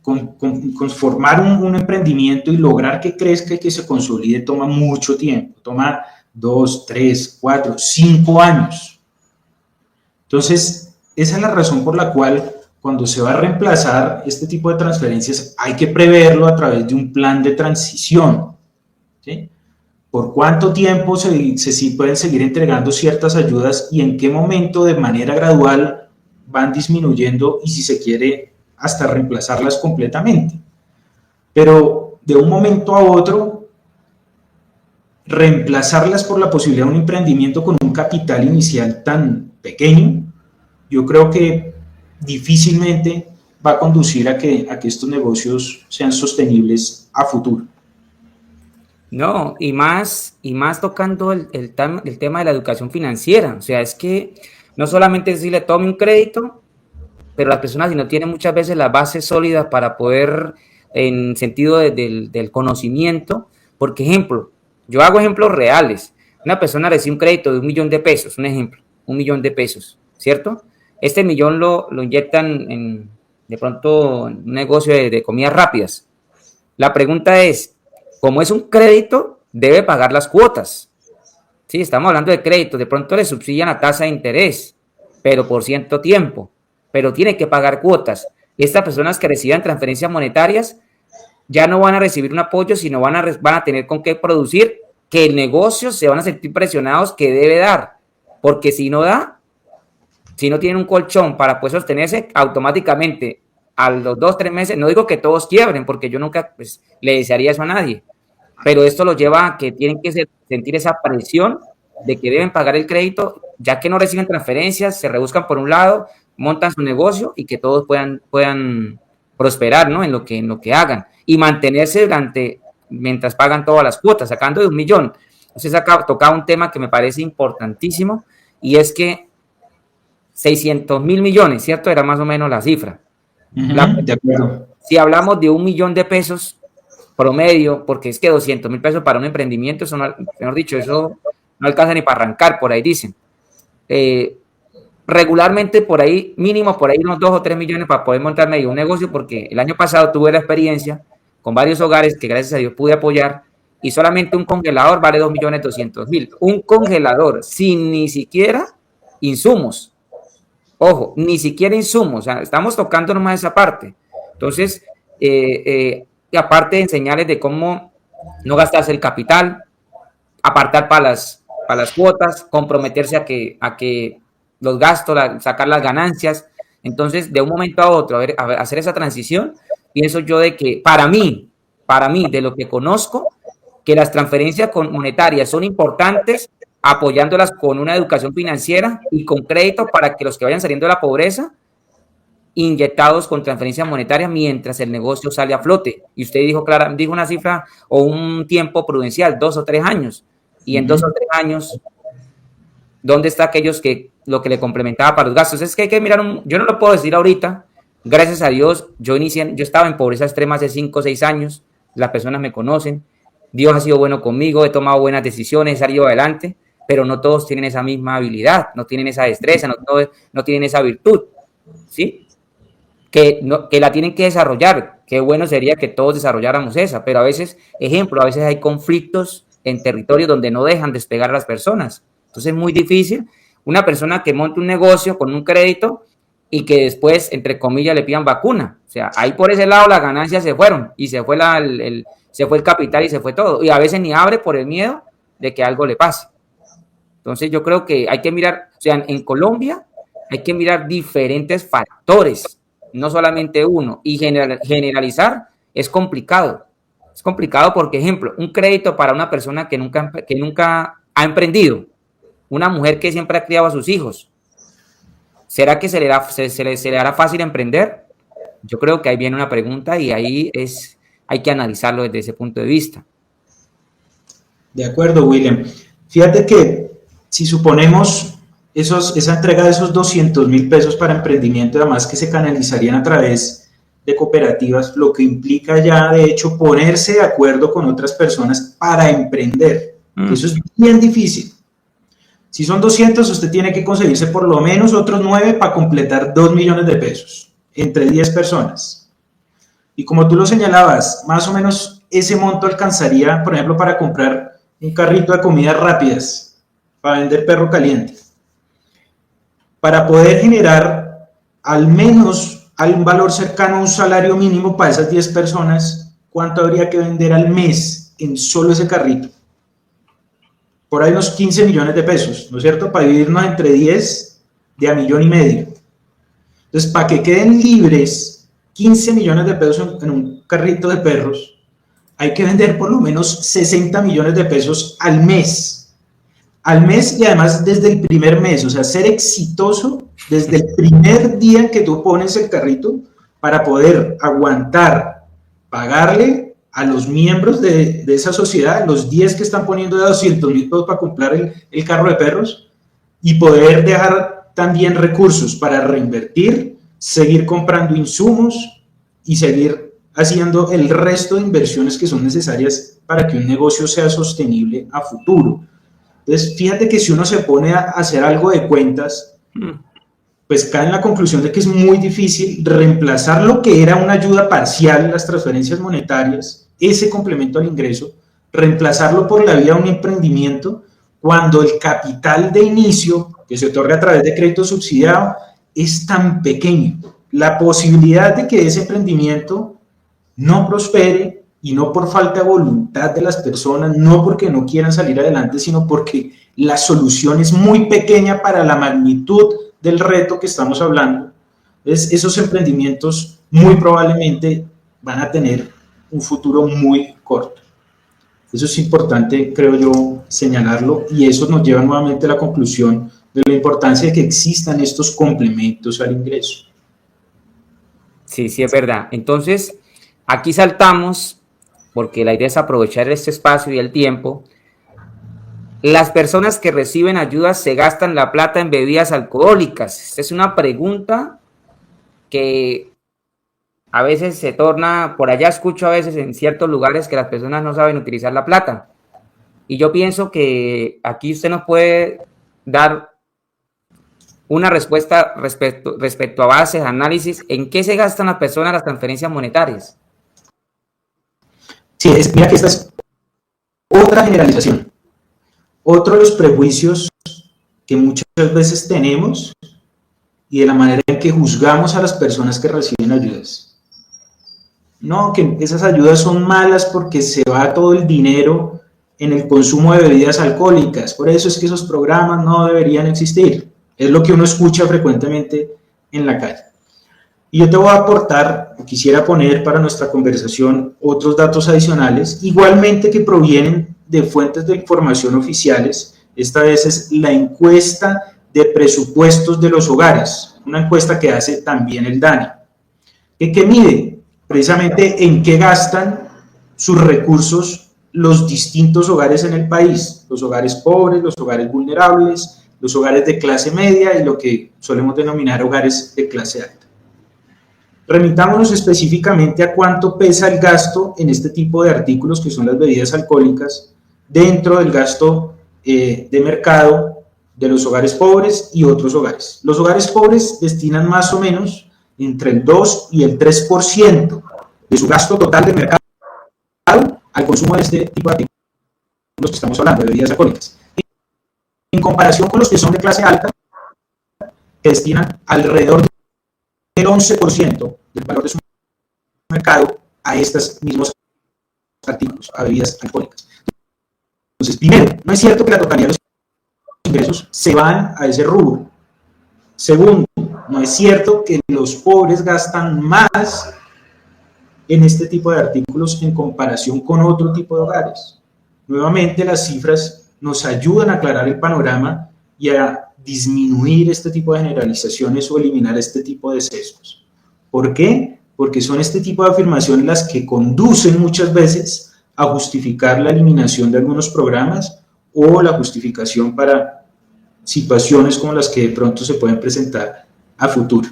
Con formar un emprendimiento y lograr que crezca y que se consolide toma mucho tiempo, toma 2, 3, 4, 5 años. Entonces, esa es la razón por la cual cuando se va a reemplazar este tipo de transferencias hay que preverlo a través de un plan de transición, ¿sí? ¿Por cuánto tiempo se pueden seguir entregando ciertas ayudas y en qué momento de manera gradual van disminuyendo y si se quiere hasta reemplazarlas completamente? Pero de un momento a otro, reemplazarlas por la posibilidad de un emprendimiento con un capital inicial tan pequeño, yo creo que difícilmente va a conducir a que estos negocios sean sostenibles a futuro.
No, y más tocando el tema de la educación financiera. O sea, es que no solamente decirle tome un crédito, pero las personas si no tienen muchas veces las bases sólidas para poder, en sentido del conocimiento, porque ejemplo, yo hago ejemplos reales. Una persona recibe un crédito de 1.000.000 de pesos, un ejemplo, 1.000.000 de pesos, ¿cierto? Este millón lo inyectan de pronto en un negocio de comidas rápidas. La pregunta es, como es un crédito, debe pagar las cuotas. Sí, estamos hablando de crédito, de pronto le subsidian la tasa de interés, pero por cierto tiempo, pero tiene que pagar cuotas. Estas personas que reciban transferencias monetarias ya no van a recibir un apoyo, sino van a tener con qué producir, que el negocio se van a sentir presionados que debe dar, porque si no da, si no tienen un colchón para poder sostenerse, automáticamente a los 2-3 meses, no digo que todos quiebren, porque yo nunca pues, le desearía eso a nadie, pero esto los lleva a que tienen que sentir esa presión de que deben pagar el crédito, ya que no reciben transferencias, se rebuscan por un lado, montan su negocio y que todos puedan prosperar, ¿no? en lo que hagan y mantenerse mientras pagan todas las cuotas, sacando de 1.000.000. Entonces acá tocaba un tema que me parece importantísimo y es que 600.000 millones, ¿cierto? Era más o menos la cifra.
De acuerdo.
Si hablamos de 1.000.000 de pesos promedio, porque es que 200.000 pesos para un emprendimiento, eso no, mejor dicho, eso no alcanza ni para arrancar, por ahí dicen. Regularmente por ahí, mínimo por ahí unos 2 o 3 millones para poder montar medio un negocio, porque el año pasado tuve la experiencia con varios hogares que gracias a Dios pude apoyar y solamente un congelador vale 2.200.000. Un congelador sin ni siquiera insumos. Ojo, ni siquiera insumos. O sea, estamos tocando nomás esa parte. Entonces, y aparte de enseñarles de cómo no gastarse el capital, apartar para las cuotas, comprometerse a que los gastos, sacar las ganancias. Entonces, de un momento a otro, hacer esa transición, pienso yo de que para mí, de lo que conozco, que las transferencias monetarias son importantes, apoyándolas con una educación financiera y con crédito para que los que vayan saliendo de la pobreza, inyectados con transferencias monetarias mientras el negocio sale a flote. Y usted dijo una cifra o un tiempo prudencial, 2 o 3 años. Y en 2 o 3 años, ¿dónde está aquellos que lo que le complementaba para los gastos? Es que hay que mirar, yo no lo puedo decir ahorita, gracias a Dios, yo estaba en pobreza extrema hace 5 o 6 años, las personas me conocen, Dios ha sido bueno conmigo, he tomado buenas decisiones, he salido adelante, pero no todos tienen esa misma habilidad, no tienen esa destreza, no tienen esa virtud, ¿sí? Que la tienen que desarrollar. Qué bueno sería que todos desarrolláramos esa, pero a veces hay conflictos en territorios donde no dejan despegar a las personas. Entonces es muy difícil una persona que monte un negocio con un crédito y que después, entre comillas, le pidan vacuna. O sea, ahí por ese lado las ganancias se fueron y se fue el capital y se fue todo. Y a veces ni abre por el miedo de que algo le pase. Entonces yo creo que hay que mirar, o sea, en Colombia hay que mirar diferentes factores, no solamente uno. Y generalizar es complicado. Es complicado porque, ejemplo, un crédito para una persona que nunca ha una mujer que siempre ha criado a sus hijos, ¿será que se le hará fácil emprender? Yo creo que ahí viene una pregunta y hay que analizarlo desde ese punto de vista.
De acuerdo, William. Fíjate que si suponemos esa entrega de esos 200.000 pesos para emprendimiento, además que se canalizarían a través de cooperativas, lo que implica ya, de hecho, ponerse de acuerdo con otras personas para emprender. Eso es bien difícil. Si son 200, usted tiene que conseguirse por lo menos otros 9 para completar 2 millones de pesos entre 10 personas. Y como tú lo señalabas, más o menos ese monto alcanzaría, por ejemplo, para comprar un carrito de comidas rápidas, para vender perro caliente. Para poder generar al menos un valor cercano a un salario mínimo para esas 10 personas, ¿cuánto habría que vender al mes en solo ese carrito? Por ahí unos 15 millones de pesos, ¿no es cierto? Para dividirnos entre 10 de a 1,5 millones. Entonces, para que queden libres 15 millones de pesos en un carrito de perros, hay que vender por lo menos 60 millones de pesos al mes. Al mes y además desde el primer mes, o sea, ser exitoso desde el primer día en que tú pones el carrito para poder aguantar, pagarle a los miembros de esa sociedad, los 10 que están poniendo de 200.000 pesos para comprar el carro de perros y poder dejar también recursos para reinvertir seguir comprando insumos y seguir haciendo el resto de inversiones que son necesarias para que un negocio sea sostenible a futuro. Entonces, fíjate que si uno se pone a hacer algo de cuentas, pues cae en la conclusión de que es muy difícil reemplazar lo que era una ayuda parcial, las transferencias monetarias, ese complemento al ingreso, reemplazarlo por la vía de un emprendimiento cuando el capital de inicio que se otorga a través de crédito subsidiado es tan pequeño. La posibilidad de que ese emprendimiento no prospere, y no por falta de voluntad de las personas, no porque no quieran salir adelante, sino porque la solución es muy pequeña para la magnitud del reto que estamos hablando. Entonces, esos emprendimientos muy probablemente van a tener un futuro muy corto. Eso es importante, creo yo, señalarlo, y eso nos lleva nuevamente a la conclusión de la importancia de que existan estos complementos al ingreso.
Sí, sí, es verdad. Entonces, aquí saltamos, porque la idea es aprovechar este espacio y el tiempo. Las personas que reciben ayudas se gastan la plata en bebidas alcohólicas. Esta es una pregunta que a veces se torna, por allá escucho a veces en ciertos lugares que las personas no saben utilizar la plata. Y yo pienso que aquí usted nos puede dar una respuesta respecto a bases, análisis, ¿en qué se gastan las personas las transferencias monetarias?
Sí, mira que esta es otra generalización, otro de los prejuicios que muchas veces tenemos y de la manera en que juzgamos a las personas que reciben ayudas. No, que esas ayudas son malas porque se va todo el dinero en el consumo de bebidas alcohólicas, por eso es que esos programas no deberían existir. Es lo que uno escucha frecuentemente en la calle. Y yo te voy a aportar, quisiera poner para nuestra conversación otros datos adicionales, igualmente que provienen de fuentes de información oficiales. Esta vez es la encuesta de presupuestos de los hogares, una encuesta que hace también el DANE, que mide precisamente en qué gastan sus recursos los distintos hogares en el país, los hogares pobres, los hogares vulnerables, los hogares de clase media y lo que solemos denominar hogares de clase alta. Remitámonos específicamente a cuánto pesa el gasto en este tipo de artículos que son las bebidas alcohólicas dentro del gasto de mercado de los hogares pobres y otros hogares. Los hogares pobres destinan más o menos entre el 2 y el 3% de su gasto total de mercado al consumo de este tipo de artículos que estamos hablando, de bebidas alcohólicas. En comparación con los que son de clase alta, que destinan alrededor del 11% del valor de su mercado a estos mismos artículos, a bebidas alcohólicas. Entonces, primero, no es cierto que la totalidad de los ingresos se van a ese rubro. Segundo, no es cierto que los pobres gastan más en este tipo de artículos en comparación con otro tipo de hogares. Nuevamente, las cifras nos ayudan a aclarar el panorama y a disminuir este tipo de generalizaciones o eliminar este tipo de sesgos. ¿Por qué? Porque son este tipo de afirmaciones las que conducen muchas veces a justificar la eliminación de algunos programas o la justificación para situaciones como las que de pronto se pueden presentar a futuro.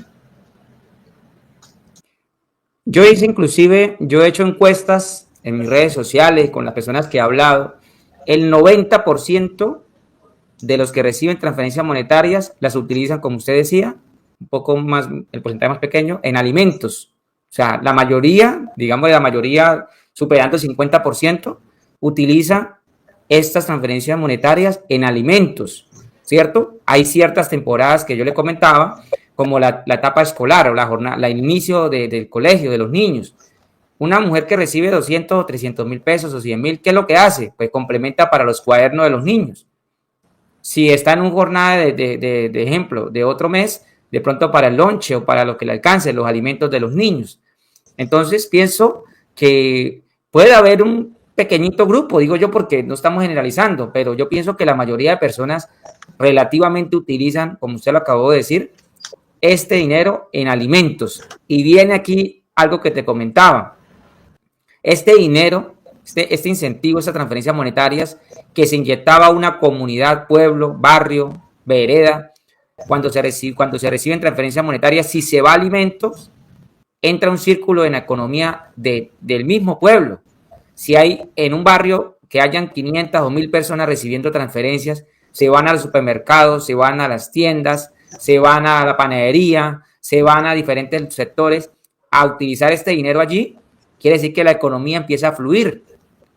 Yo he hecho encuestas en mis redes sociales con las personas que he hablado. El 90% de los que reciben transferencias monetarias las utilizan, como usted decía, un poco más, el porcentaje más pequeño, en alimentos. O sea, la mayoría, digamos la mayoría superando el 50%, utiliza estas transferencias monetarias en alimentos, ¿cierto? Hay ciertas temporadas que yo le comentaba, como la etapa escolar o la jornada, el inicio del colegio de los niños. Una mujer que recibe 200 o 300 mil pesos o 100 mil, ¿qué es lo que hace? Pues complementa para los cuadernos de los niños. Si está en una jornada de ejemplo, de otro mes, de pronto para el lonche o para lo que le alcance, los alimentos de los niños. Entonces pienso que puede haber un pequeñito grupo, digo yo porque no estamos generalizando, pero yo pienso que la mayoría de personas relativamente utilizan, como usted lo acabó de decir, este dinero en alimentos. Y viene aquí algo que te comentaba. Este dinero, este incentivo, estas transferencias monetarias que se inyectaba a una comunidad, pueblo, barrio, vereda, cuando se reciben transferencias monetarias, si se va a alimentos, entra un círculo en la economía del mismo pueblo. Si hay en un barrio que hayan 500 o 1000 personas recibiendo transferencias, se van al supermercado, se van a las tiendas, se van a la panadería, se van a diferentes sectores a utilizar este dinero allí, quiere decir que la economía empieza a fluir.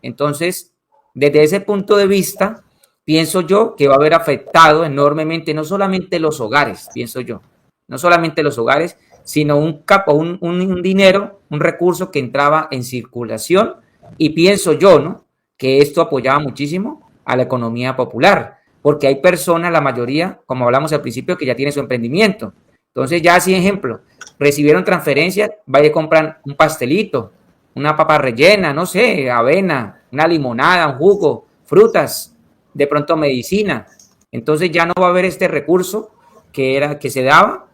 Entonces, desde ese punto de vista, pienso yo que va a haber afectado enormemente, no solamente los hogares, pienso yo, no solamente los hogares, sino un dinero, un recurso que entraba en circulación, y pienso yo, ¿no?, que esto apoyaba muchísimo a la economía popular, porque hay personas, la mayoría, como hablamos al principio, que ya tienen su emprendimiento. Entonces, ya así ejemplo, recibieron transferencias, vaya y compran un pastelito, una papa rellena, no sé, avena, una limonada, un jugo, frutas, de pronto medicina. Entonces ya no va a haber este recurso que se daba,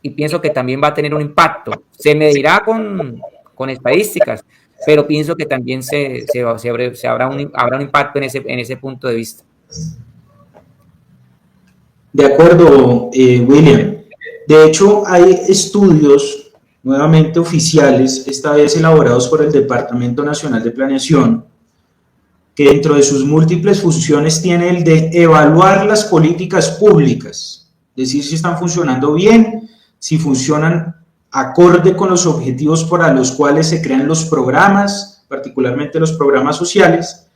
y pienso que también va a tener un impacto. Se medirá con estadísticas, pero pienso que también habrá un impacto en ese punto de vista.
De acuerdo, William. De hecho, hay estudios nuevamente oficiales, esta vez elaborados por el Departamento Nacional de Planeación, que dentro de sus múltiples funciones tiene el de evaluar las políticas públicas, decir si están funcionando bien, si funcionan acorde con los objetivos para los cuales se crean los programas, particularmente los programas sociales.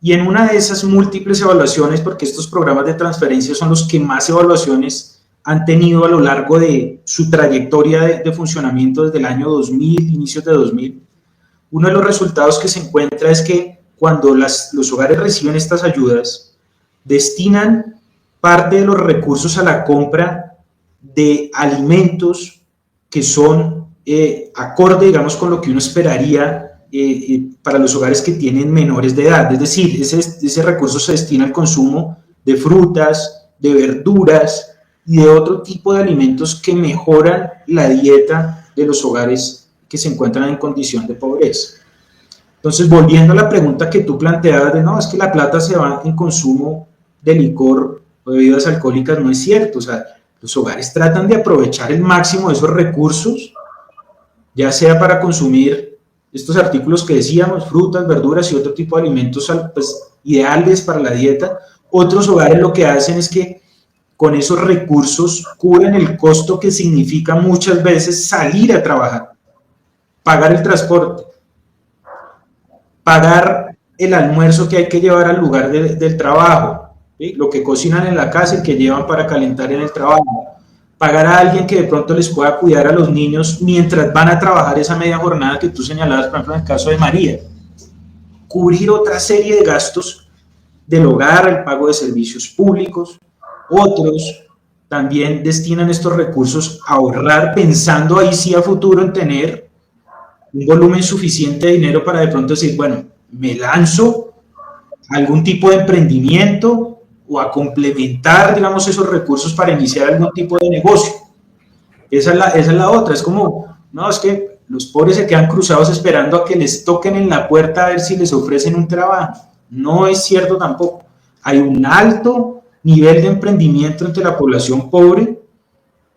Y en una de esas múltiples evaluaciones, porque estos programas de transferencia son los que más evaluaciones han tenido a lo largo de su trayectoria de funcionamiento desde el año 2000, inicios de 2000, uno de los resultados que se encuentra es que cuando los hogares reciben estas ayudas, destinan parte de los recursos a la compra de alimentos que son acorde, digamos, con lo que uno esperaría para los hogares que tienen menores de edad. Es decir, ese recurso se destina al consumo de frutas, de verduras y de otro tipo de alimentos que mejoran la dieta de los hogares que se encuentran en condición de pobreza. Entonces, volviendo a la pregunta que tú planteabas de no, es que la plata se va en consumo de licor o de bebidas alcohólicas, no es cierto. O sea, los hogares tratan de aprovechar el máximo de esos recursos, ya sea para consumir estos artículos que decíamos, frutas, verduras y otro tipo de alimentos pues, ideales para la dieta. Otros hogares lo que hacen es que con esos recursos cubren el costo que significa muchas veces salir a trabajar, pagar el transporte, pagar el almuerzo que hay que llevar al lugar del trabajo, ¿sí?, lo que cocinan en la casa y que llevan para calentar en el trabajo, pagar a alguien que de pronto les pueda cuidar a los niños mientras van a trabajar esa media jornada que tú señalabas, por ejemplo, en el caso de María, cubrir otra serie de gastos del hogar, el pago de servicios públicos. Otros también destinan estos recursos a ahorrar, pensando ahí sí a futuro en tener un volumen suficiente de dinero para de pronto decir, bueno, me lanzo a algún tipo de emprendimiento o a complementar, digamos, esos recursos para iniciar algún tipo de negocio. Esa es la otra, es como, no, es que los pobres se quedan cruzados esperando a que les toquen en la puerta a ver si les ofrecen un trabajo. No es cierto tampoco. Hay un alto nivel de emprendimiento entre la población pobre,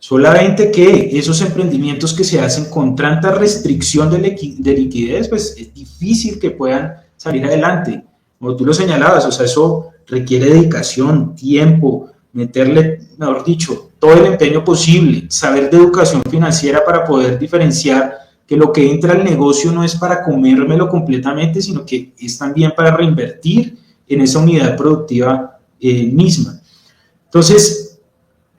solamente que esos emprendimientos que se hacen con tanta restricción de liquidez, pues es difícil que puedan salir adelante. Como tú lo señalabas, o sea, eso requiere dedicación, tiempo, meterle, mejor dicho, todo el empeño posible, saber de educación financiera para poder diferenciar que lo que entra al negocio no es para comérmelo completamente, sino que es también para reinvertir en esa unidad productiva misma. Entonces,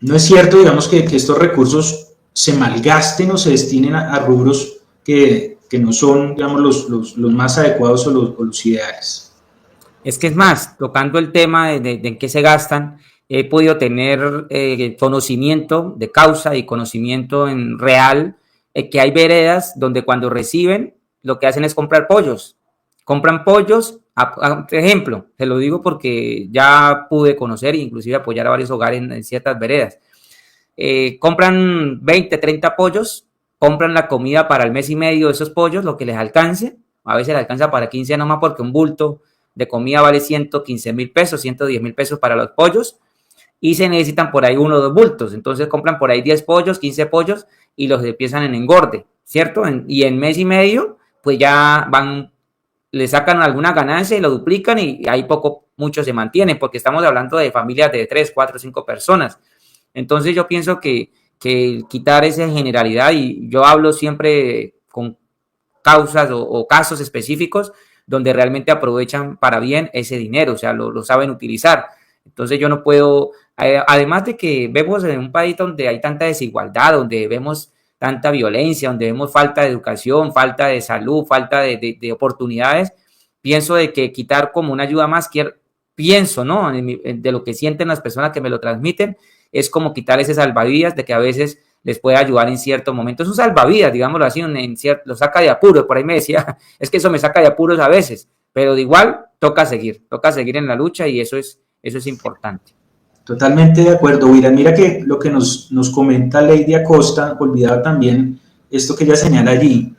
no es cierto, digamos, que estos recursos se malgasten o se destinen a rubros que no son, digamos, los más adecuados o los ideales.
Es que es más, tocando el tema de en qué se gastan, he podido tener conocimiento de causa y conocimiento en real, que hay veredas donde cuando reciben, lo que hacen es comprar pollos. Compran pollos, por ejemplo, te lo digo porque ya pude conocer e inclusive apoyar a varios hogares en ciertas veredas. Compran 20, 30 pollos, compran la comida para el mes y medio de esos pollos, lo que les alcance. A veces les alcanza para 15 nomás porque un bulto de comida vale 115,000 pesos, 110,000 pesos para los pollos. y se necesitan por ahí 1 o 2 bultos. Entonces compran por ahí 10 pollos, 15 pollos y los empiezan en engorde, ¿cierto? Y en mes y medio, pues ya le sacan alguna ganancia y lo duplican y ahí mucho se mantienen, porque estamos hablando de familias de 3, 4, 5 personas. Entonces yo pienso que quitar esa generalidad, y yo hablo siempre con causas o casos específicos donde realmente aprovechan para bien ese dinero, o sea, lo saben utilizar. Entonces yo no puedo, además de que vemos en un país donde hay tanta desigualdad, donde vemos tanta violencia, donde vemos falta de educación, falta de salud, falta de oportunidades, pienso de que quitar como una ayuda más, pienso, ¿no? De lo que sienten las personas que me lo transmiten, es como quitar ese salvavidas de que a veces les puede ayudar en ciertos momentos. Es un salvavidas, digámoslo así, lo saca de apuros. Por ahí me decía, es que eso me saca de apuros a veces, pero de igual toca seguir en la lucha, y eso es importante.
Totalmente de acuerdo, William. Mira que lo que nos comenta Lady Acosta, olvidaba también esto que ella señala allí.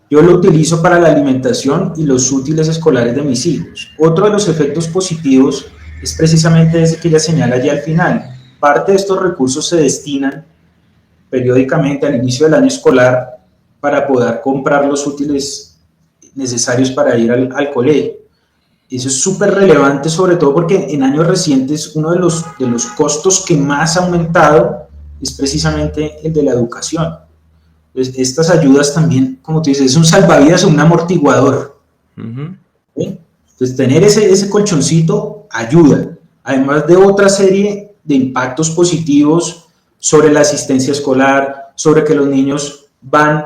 Yo lo utilizo para la alimentación y los útiles escolares de mis hijos. Otro de los efectos positivos es precisamente ese que ella señala allí al final. Parte de estos recursos se destinan periódicamente al inicio del año escolar para poder comprar los útiles necesarios para ir al colegio. Eso es súper relevante, sobre todo porque en años recientes uno de los costos que más ha aumentado es precisamente el de la educación. Entonces, estas ayudas también, como tú dices, es un salvavidas o un amortiguador. ¿Sí? Entonces, tener ese colchoncito ayuda, además de otra serie de impactos positivos sobre la asistencia escolar, sobre que los niños van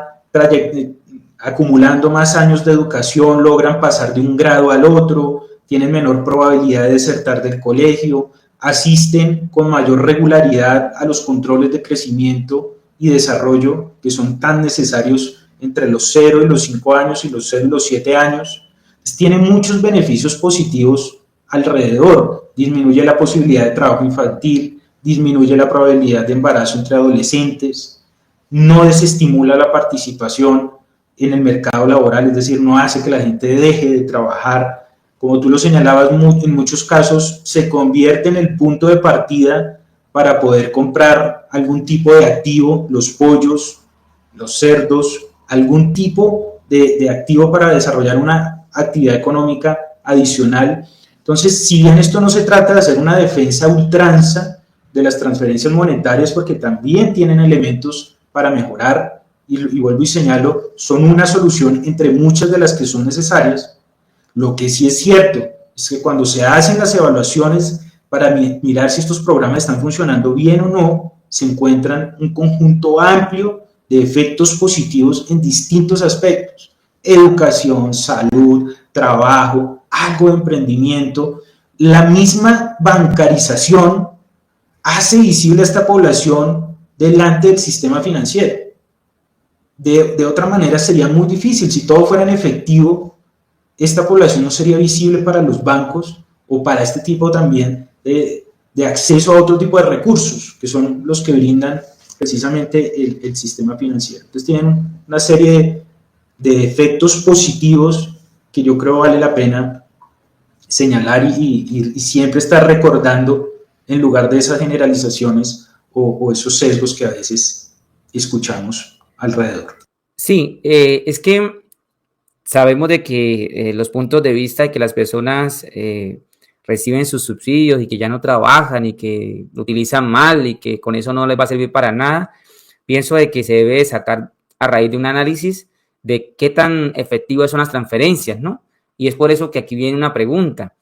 acumulando más años de educación, logran pasar de un grado al otro, tienen menor probabilidad de desertar del colegio, asisten con mayor regularidad a los controles de crecimiento y desarrollo que son tan necesarios entre los 0 y los 5 años y los 0 y los 7 años. Entonces, tienen muchos beneficios positivos alrededor. Disminuye la posibilidad de trabajo infantil, disminuye la probabilidad de embarazo entre adolescentes, no desestimula la participación en el mercado laboral, es decir, no hace que la gente deje de trabajar. Como tú lo señalabas, en muchos casos se convierte en el punto de partida para poder comprar algún tipo de activo, los pollos, los cerdos, algún tipo de activo para desarrollar una actividad económica adicional. Entonces, si bien esto no se trata de hacer una defensa a ultranza de las transferencias monetarias, porque también tienen elementos para mejorar, y vuelvo y señalo, son una solución entre muchas de las que son necesarias. Lo que sí es cierto es que cuando se hacen las evaluaciones para mirar si estos programas están funcionando bien o no, se encuentran un conjunto amplio de efectos positivos en distintos aspectos: educación, salud, trabajo, algo de emprendimiento. La misma bancarización hace visible a esta población delante del sistema financiero. De otra manera sería muy difícil. Si todo fuera en efectivo, esta población no sería visible para los bancos o para este tipo también de acceso a otro tipo de recursos, que son los que brindan precisamente el sistema financiero. Entonces tienen una serie de efectos positivos que yo creo vale la pena señalar y siempre estar recordando, en lugar de esas generalizaciones o esos sesgos que a veces escuchamos alrededor.
Sí, es que sabemos de que los puntos de vista de que las personas reciben sus subsidios y que ya no trabajan y que lo utilizan mal y que con eso no les va a servir para nada, pienso de que se debe sacar a raíz de un análisis de qué tan efectivas son las transferencias, ¿no? Y es por eso que aquí viene una pregunta.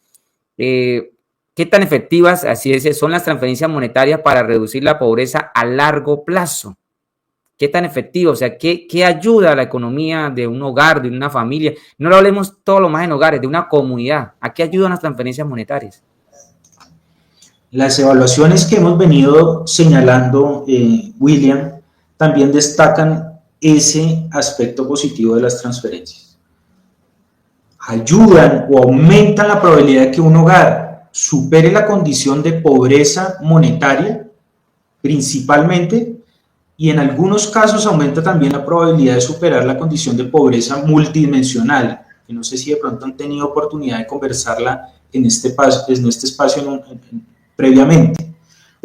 ¿Qué tan efectivas son las transferencias monetarias para reducir la pobreza a largo plazo? ¿Qué tan efectivo? O sea, ¿qué ayuda a la economía de un hogar, de una familia? No lo hablemos todo lo más en hogares, de una comunidad. ¿A qué ayudan las transferencias monetarias?
Las evaluaciones que hemos venido señalando, William, también destacan ese aspecto positivo de las transferencias. Ayudan o aumentan la probabilidad de que un hogar supere la condición de pobreza monetaria, principalmente, y en algunos casos aumenta también la probabilidad de superar la condición de pobreza multidimensional, que no sé si de pronto han tenido oportunidad de conversarla en este espacio previamente.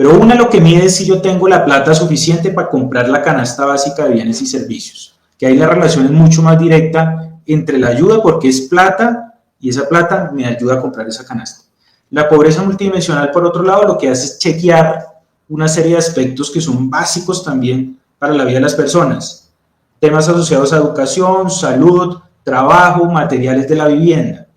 Pero una lo que mide es si yo tengo la plata suficiente para comprar la canasta básica de bienes y servicios, que ahí la relación es mucho más directa entre la ayuda, porque es plata, y esa plata me ayuda a comprar esa canasta. La pobreza multidimensional, por otro lado, lo que hace es chequear una serie de aspectos que son básicos también para la vida de las personas. Temas asociados a educación, salud, trabajo, materiales de la vivienda.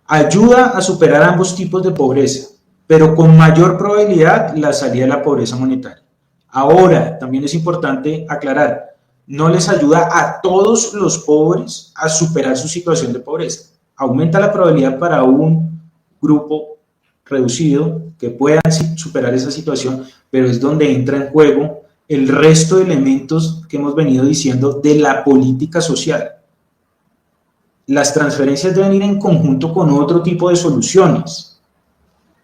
Ayuda a superar ambos tipos de pobreza, pero con mayor probabilidad la salida de la pobreza monetaria. Ahora, también es importante aclarar, no les ayuda a todos los pobres a superar su situación de pobreza. Aumenta la probabilidad para un grupo reducido que puedan superar esa situación, pero es donde entra en juego el resto de elementos que hemos venido diciendo de la política social. Las transferencias deben ir en conjunto con otro tipo de soluciones,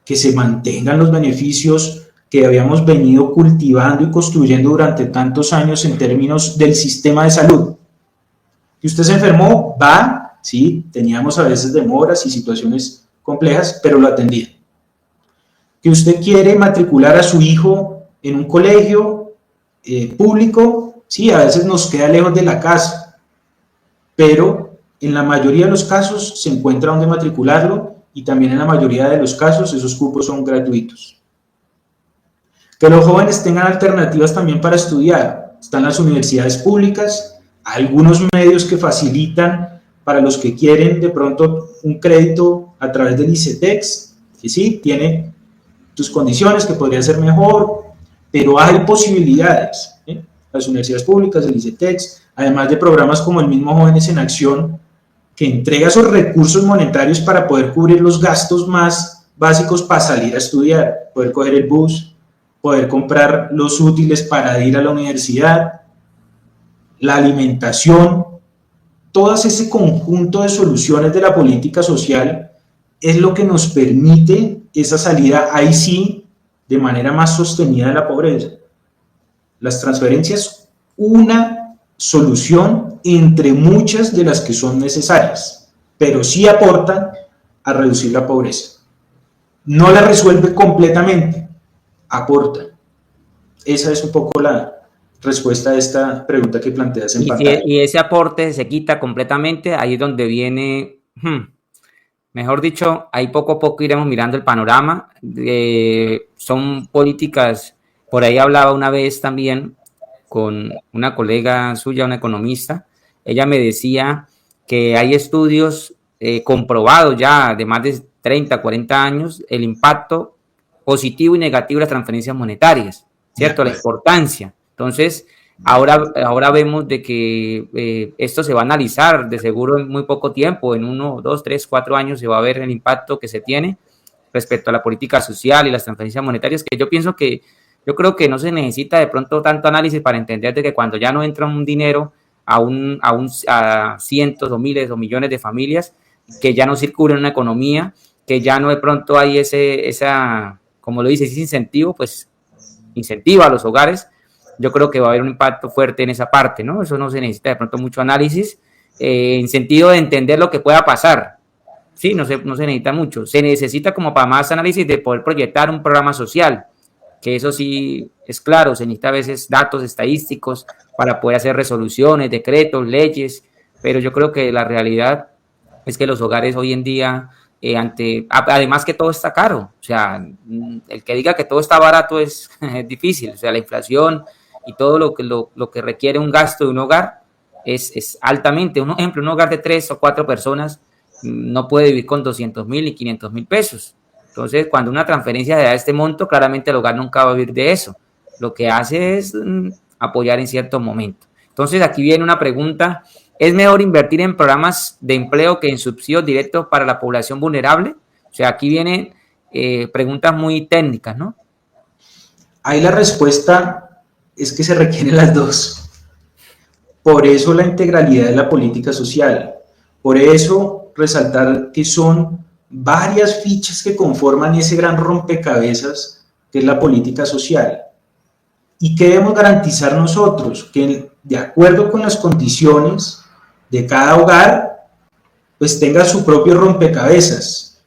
que se mantengan los beneficios que habíamos venido cultivando y construyendo durante tantos años en términos del sistema de salud. Que usted se enfermó, va, sí, teníamos a veces demoras y situaciones complejas, pero lo atendían. Que usted quiere matricular a su hijo en un colegio público, sí, a veces nos queda lejos de la casa, pero en la mayoría de los casos se encuentra donde matricularlo y también en la mayoría de los casos esos cupos son gratuitos. Que los jóvenes tengan alternativas también para estudiar. Están las universidades públicas, algunos medios que facilitan para los que quieren de pronto un crédito a través del ICETEX, que sí, tiene sus condiciones, que podría ser mejor, pero hay posibilidades. Las universidades públicas, el ICETEX, además de programas como el mismo Jóvenes en Acción, que entrega esos recursos monetarios para poder cubrir los gastos más básicos para salir a estudiar, poder coger el bus, poder comprar los útiles para ir a la universidad, la alimentación, todo ese conjunto de soluciones de la política social es lo que nos permite esa salida, ahí sí, de manera más sostenida de la pobreza. Las transferencias, una solución entre muchas de las que son necesarias, pero sí aportan a reducir la pobreza. No la resuelve completamente, aporta. Esa es un poco la respuesta a esta pregunta que planteas en pantalla.
Y ese aporte se quita completamente, ahí es donde viene, mejor dicho, ahí poco a poco iremos mirando el panorama. Son políticas, por ahí hablaba una vez también con una colega suya, una economista, ella me decía que hay estudios comprobados ya de más de 30, 40 años, el impacto positivo y negativo de las transferencias monetarias, ¿cierto? La importancia. Entonces, ahora vemos de que esto se va a analizar de seguro en muy poco tiempo, en 1, 2, 3, 4 años se va a ver el impacto que se tiene respecto a la política social y las transferencias monetarias, que yo creo que no se necesita de pronto tanto análisis para entender de que cuando ya no entra un dinero a cientos o miles o millones de familias, que ya no circula en una economía, que ya no de pronto hay esa, como lo dice, ese incentivo, pues incentiva a los hogares. Yo creo que va a haber un impacto fuerte en esa parte, ¿no? Eso no se necesita de pronto mucho análisis, en sentido de entender lo que pueda pasar. Sí, no se necesita mucho. Se necesita como para más análisis de poder proyectar un programa social, que eso sí es claro, se necesita a veces datos estadísticos para poder hacer resoluciones, decretos, leyes, pero yo creo que la realidad es que los hogares hoy en día, además que todo está caro, o sea, el que diga que todo está barato es difícil, o sea, la inflación y todo lo que requiere un gasto de un hogar es altamente. Un ejemplo, un hogar de 3 o 4 personas no puede vivir con 200,000 y 500,000 pesos. Entonces, cuando una transferencia de este monto, claramente el hogar nunca va a vivir de eso. Lo que hace es apoyar en cierto momento. Entonces, aquí viene una pregunta: ¿es mejor invertir en programas de empleo que en subsidios directos para la población vulnerable? O sea, aquí vienen preguntas muy técnicas, ¿no?
Ahí la respuesta es que se requieren las dos. Por eso la integralidad de la política social. Por eso resaltar que son varias fichas que conforman ese gran rompecabezas que es la política social. ¿Y qué debemos garantizar nosotros? Que de acuerdo con las condiciones de cada hogar, pues tenga su propio rompecabezas.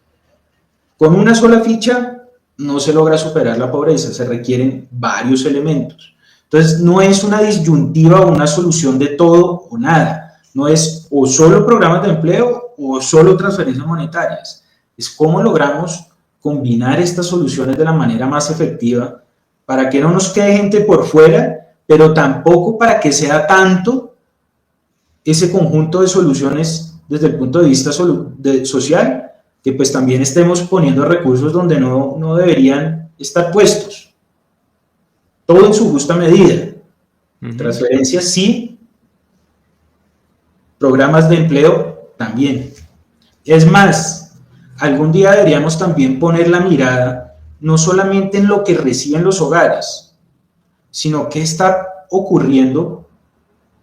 Con una sola ficha no se logra superar la pobreza, se requieren varios elementos. Entonces, no es una disyuntiva o una solución de todo o nada, no es o solo programas de empleo o solo transferencias monetarias, es cómo logramos combinar estas soluciones de la manera más efectiva para que no nos quede gente por fuera, pero tampoco para que sea tanto ese conjunto de soluciones desde el punto de vista social, que pues también estemos poniendo recursos donde no deberían estar puestos. Todo en su justa medida. Transferencias sí, programas de empleo también. Es más, algún día deberíamos también poner la mirada no solamente en lo que reciben los hogares, sino qué está ocurriendo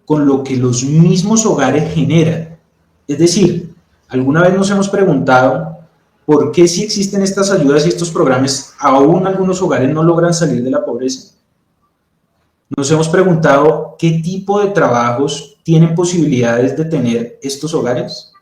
con lo que los mismos hogares generan. Es decir, alguna vez nos hemos preguntado por qué si existen estas ayudas y estos programas, aún algunos hogares no logran salir de la pobreza. Nos hemos preguntado qué tipo de trabajos tienen posibilidades de tener estos hogares.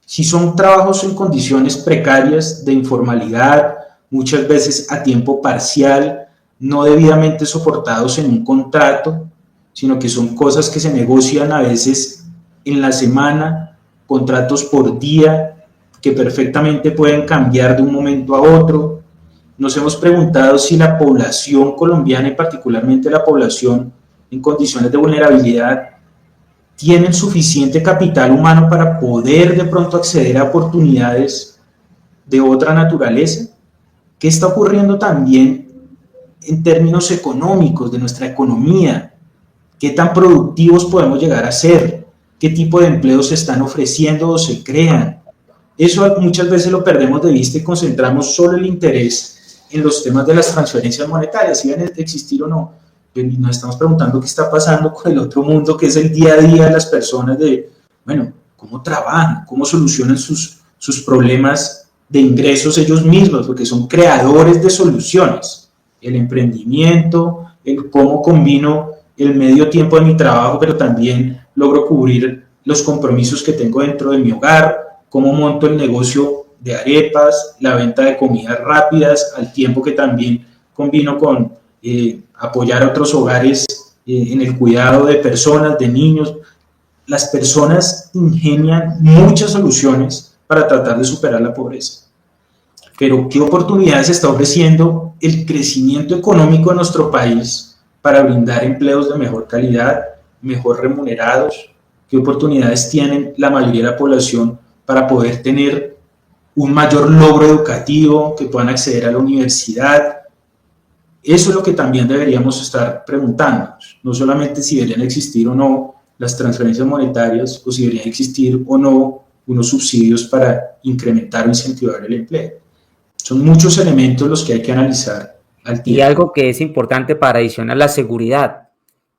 Si son trabajos en condiciones precarias de informalidad, muchas veces a tiempo parcial, no debidamente soportados en un contrato, sino que son cosas que se negocian a veces en la semana, contratos por día, que perfectamente pueden cambiar de un momento a otro. Nos hemos preguntado si la población colombiana y particularmente la población en condiciones de vulnerabilidad tienen suficiente capital humano para poder de pronto acceder a oportunidades de otra naturaleza. ¿Qué está ocurriendo también en términos económicos de nuestra economía? ¿Qué tan productivos podemos llegar a ser? ¿Qué tipo de empleos se están ofreciendo o se crean? Eso muchas veces lo perdemos de vista y concentramos solo el interés en los temas de las transferencias monetarias, si deben existir o no. Nos estamos preguntando qué está pasando con el otro mundo, que es el día a día de las personas, de, bueno, cómo trabajan, cómo solucionan sus problemas de ingresos ellos mismos, porque son creadores de soluciones. El emprendimiento, el cómo combino el medio tiempo de mi trabajo, pero también logro cubrir los compromisos que tengo dentro de mi hogar, cómo monto el negocio de arepas, la venta de comidas rápidas, al tiempo que también combino con apoyar a otros hogares en el cuidado de personas, de niños. Las personas ingenian muchas soluciones para tratar de superar la pobreza. Pero ¿qué oportunidades está ofreciendo el crecimiento económico de nuestro país para brindar empleos de mejor calidad, mejor remunerados? ¿Qué oportunidades tienen la mayoría de la población para poder tener un mayor logro educativo, que puedan acceder a la universidad? Eso es lo que también deberíamos estar preguntándonos, no solamente si deberían existir o no las transferencias monetarias o si deberían existir o no unos subsidios para incrementar o incentivar el empleo. Son muchos elementos los que hay que analizar al tiempo.
Y algo que es importante para adicionar la seguridad.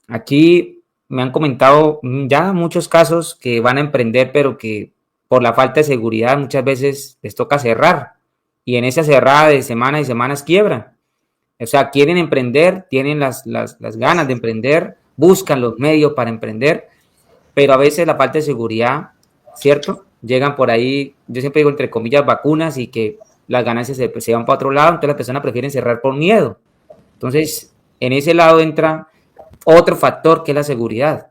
Aquí me han comentado ya muchos casos que van a emprender, pero que por la falta de seguridad muchas veces les toca cerrar. Y en esa cerrada de semanas y semanas quiebran. O sea, quieren emprender, tienen las ganas de emprender, buscan los medios para emprender, pero a veces la falta de seguridad, ¿cierto? Llegan por ahí, yo siempre digo entre comillas, vacunas y que las ganancias se van para otro lado, entonces las personas prefieren cerrar por miedo. Entonces, en ese lado entra otro factor que es la seguridad,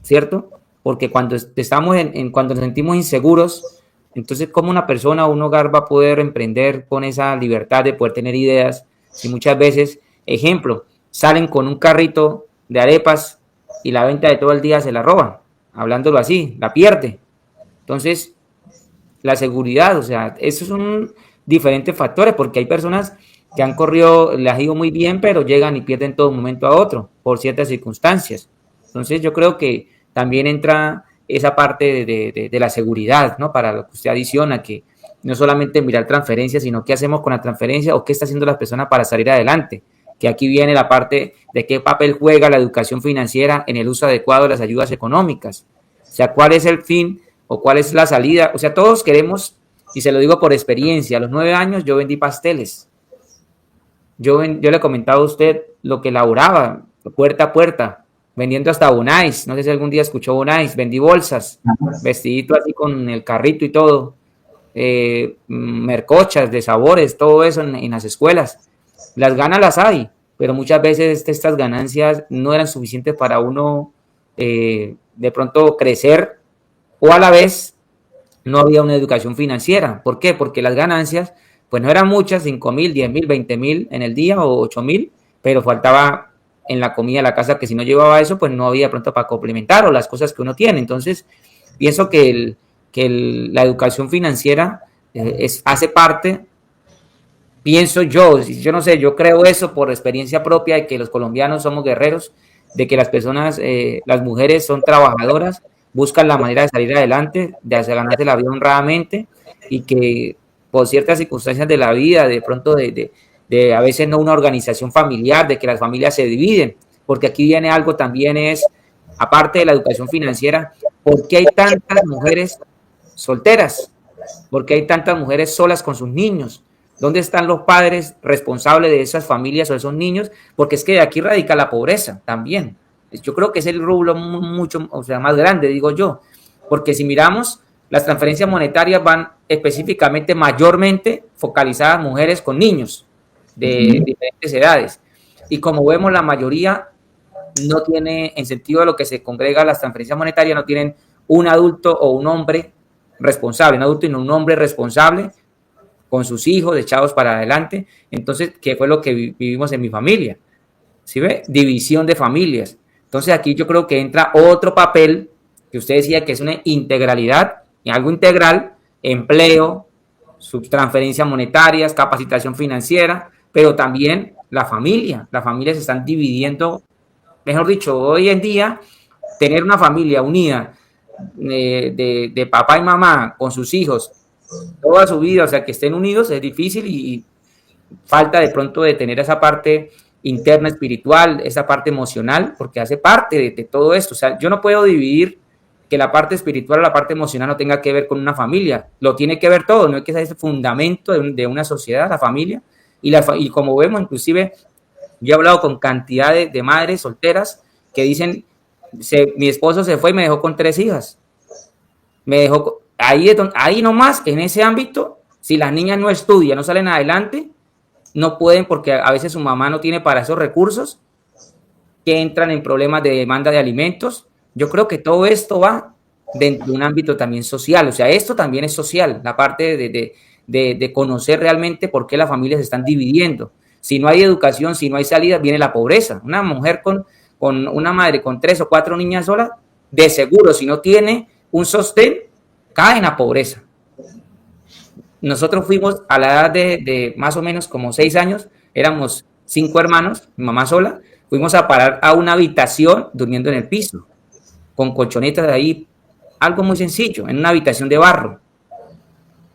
¿cierto? Porque cuando estamos cuando nos sentimos inseguros, entonces ¿cómo una persona o un hogar va a poder emprender con esa libertad de poder tener ideas? Si muchas veces, ejemplo, salen con un carrito de arepas y la venta de todo el día se la roban, hablándolo así, la pierde. Entonces, la seguridad, o sea, esos son diferentes factores, porque hay personas que han corrido, les ha ido muy bien, pero llegan y pierden todo de un momento a otro por ciertas circunstancias. Entonces, yo creo que también entra esa parte de la seguridad, ¿no? Para lo que usted adiciona, que no solamente mirar transferencias, sino qué hacemos con la transferencia o qué está haciendo las personas para salir adelante. Que aquí viene la parte de qué papel juega la educación financiera en el uso adecuado de las ayudas económicas. O sea, cuál es el fin o cuál es la salida. O sea, todos queremos, y se lo digo por experiencia, a los 9 años yo vendí pasteles. Yo le comentaba a usted lo que laboraba, puerta a puerta, vendiendo hasta Bonais. No sé si algún día escuchó Bonais, vendí bolsas, vestidito así con el carrito y todo. mercochas de sabores, todo eso en las escuelas. Las ganas las hay, pero muchas veces estas ganancias no eran suficientes para uno de pronto crecer, o a la vez no había una educación financiera. ¿Por qué? Porque las ganancias pues no eran muchas, 5.000, 10.000, 20.000 en el día o 8.000, pero faltaba en la comida de la casa, que si no llevaba eso, pues no había pronto para complementar o las cosas que uno tiene. Entonces, pienso que la educación financiera hace parte, pienso yo no sé, yo creo eso por experiencia propia de que los colombianos somos guerreros, de que las personas, las mujeres son trabajadoras, buscan la manera de salir adelante, de hacer ganarse la vida honradamente, y que por ciertas circunstancias de la vida, de pronto de a veces no una organización familiar, de que las familias se dividen, porque aquí viene algo también es, aparte de la educación financiera, ¿por qué hay tantas mujeres solteras? ¿Por qué hay tantas mujeres solas con sus niños? ¿Dónde están los padres responsables de esas familias o de esos niños? Porque es que aquí radica la pobreza también. Yo creo que es el rublo mucho, o sea, más grande, digo yo, porque si miramos, las transferencias monetarias van específicamente, mayormente focalizadas a mujeres con niños de diferentes edades. Y como vemos, la mayoría no tiene, en sentido de lo que se congrega las transferencias monetarias, no tienen un adulto o un hombre responsable, un adulto y no un hombre responsable con sus hijos, echados para adelante. Entonces, ¿qué fue lo que vivimos en mi familia? ¿Sí ve? División de familias. Entonces, aquí yo creo que entra otro papel que usted decía que es una integralidad, y algo integral: empleo, transferencias monetarias, capacitación financiera, pero también la familia. Las familias se están dividiendo, mejor dicho, hoy en día, tener una familia unida de papá y mamá con sus hijos toda su vida, o sea, que estén unidos, es difícil, y falta de pronto de tener esa parte interna espiritual, esa parte emocional, porque hace parte de todo esto. O sea, yo no puedo dividir que la parte espiritual o la parte emocional no tenga que ver con una familia, lo tiene que ver todo, no hay que ser ese fundamento de una sociedad, la familia, y como vemos, inclusive, yo he hablado con cantidad de madres solteras que dicen, mi esposo se fue y me dejó con 3 hijas, me dejó, ahí nomás, en ese ámbito, si las niñas no estudian, no salen adelante, no pueden, porque a veces su mamá no tiene para esos recursos, que entran en problemas de demanda de alimentos. Yo creo que todo esto va dentro de un ámbito también social, o sea, esto también es social, la parte de conocer realmente por qué las familias se están dividiendo. Si no hay educación, si no hay salida, viene la pobreza. Una mujer con una madre con 3 o 4 niñas solas, de seguro, si no tiene un sostén, cae en la pobreza. Nosotros fuimos a la edad de más o menos como 6 años, éramos 5 hermanos, mi mamá sola, fuimos a parar a una habitación durmiendo en el piso, con colchonetas de ahí, algo muy sencillo, en una habitación de barro.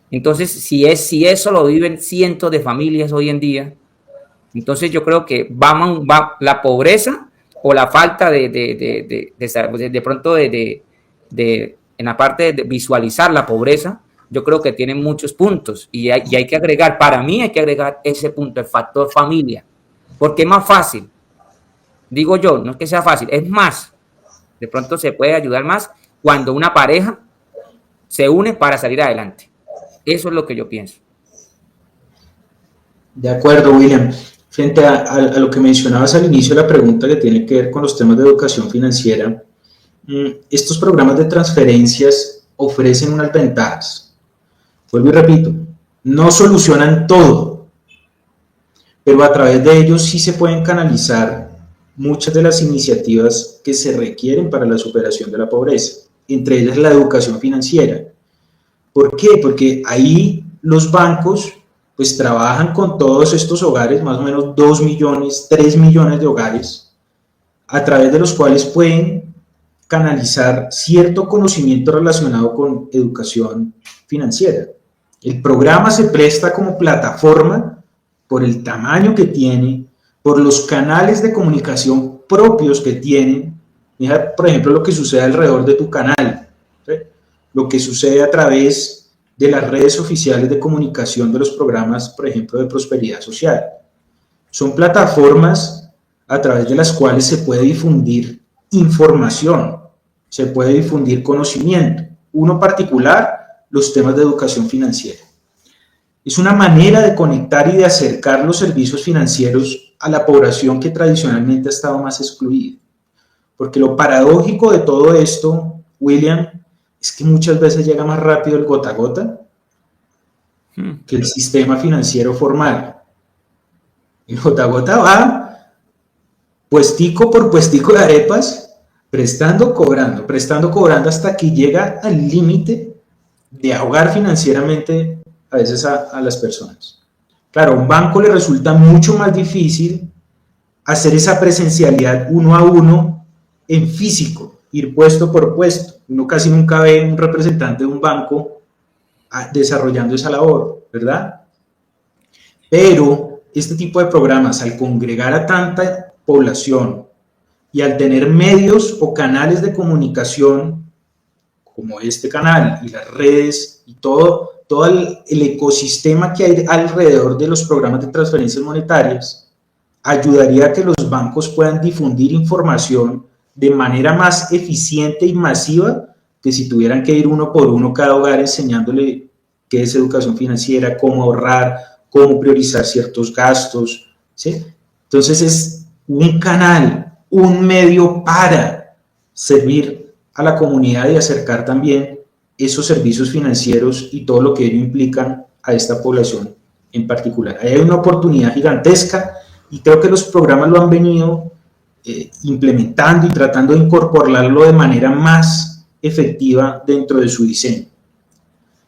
Entonces, si eso lo viven cientos de familias hoy en día, entonces yo creo que va la pobreza o la falta de pronto en la parte de visualizar la pobreza, yo creo que tiene muchos puntos, y hay que agregar, para mí hay que agregar ese punto, el factor familia, porque es más fácil, digo yo, no es que sea fácil, es más, de pronto se puede ayudar más cuando una pareja se une para salir adelante. Eso es lo que yo pienso.
De acuerdo, William. Frente a lo que mencionabas al inicio de la pregunta, que tiene que ver con los temas de educación financiera, estos programas de transferencias ofrecen unas ventajas. Vuelvo y repito, no solucionan todo, pero a través de ellos sí se pueden canalizar muchas de las iniciativas que se requieren para la superación de la pobreza, entre ellas la educación financiera. ¿Por qué? Porque ahí los bancos pues trabajan con todos estos hogares, más o menos 2 millones, 3 millones de hogares, a través de los cuales pueden canalizar cierto conocimiento relacionado con educación financiera. El programa se presta como plataforma por el tamaño que tiene, por los canales de comunicación propios que tienen. Mira, por ejemplo, lo que sucede alrededor de tu canal, ¿sí? Lo que sucede a través de las redes oficiales de comunicación de los programas, por ejemplo, de prosperidad social. Son plataformas a través de las cuales se puede difundir información, se puede difundir conocimiento. Uno particular los temas de educación financiera. Es una manera de conectar y de acercar los servicios financieros a la población que tradicionalmente ha estado más excluida. Porque lo paradójico de todo esto, William, es que muchas veces llega más rápido el gota a gota que el sistema financiero formal. El gota a gota va puestico por puestico de arepas, prestando, cobrando hasta que llega al límite de ahogar financieramente a veces a las personas. Claro, a un banco le resulta mucho más difícil hacer esa presencialidad uno a uno en físico, ir puesto por puesto. Uno casi nunca ve un representante de un banco desarrollando esa labor, ¿verdad? Pero este tipo de programas, al congregar a tanta población y al tener medios o canales de comunicación como este canal y las redes y todo el ecosistema que hay alrededor de los programas de transferencias monetarias, ayudaría a que los bancos puedan difundir información de manera más eficiente y masiva que si tuvieran que ir uno por uno cada hogar enseñándole qué es educación financiera, cómo ahorrar, cómo priorizar ciertos gastos, ¿sí? Entonces es un canal, un medio para servir a la comunidad y acercar también esos servicios financieros y todo lo que ello implican a esta población en particular. Ahí hay una oportunidad gigantesca y creo que los programas lo han venido implementando y tratando de incorporarlo de manera más efectiva dentro de su diseño.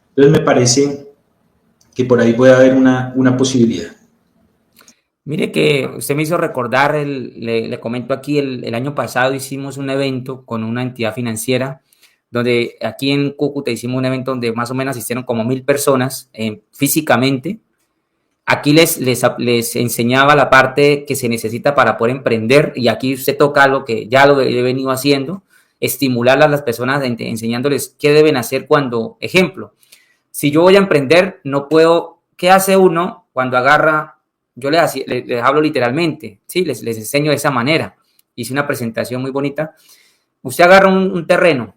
Entonces me parece que por ahí puede haber una posibilidad.
Mire que usted me hizo recordar, le comento aquí, el año pasado hicimos un evento con una entidad financiera, donde aquí en Cúcuta hicimos un evento donde más o menos asistieron como 1,000 personas físicamente. Aquí les enseñaba la parte que se necesita para poder emprender, y aquí usted toca algo que ya lo he venido haciendo, estimular a las personas enseñándoles qué deben hacer cuando, ejemplo, si yo voy a emprender, no puedo, ¿qué hace uno cuando agarra? Yo les hablo literalmente, ¿sí? Les enseño de esa manera. Hice una presentación muy bonita. Usted agarra un terreno,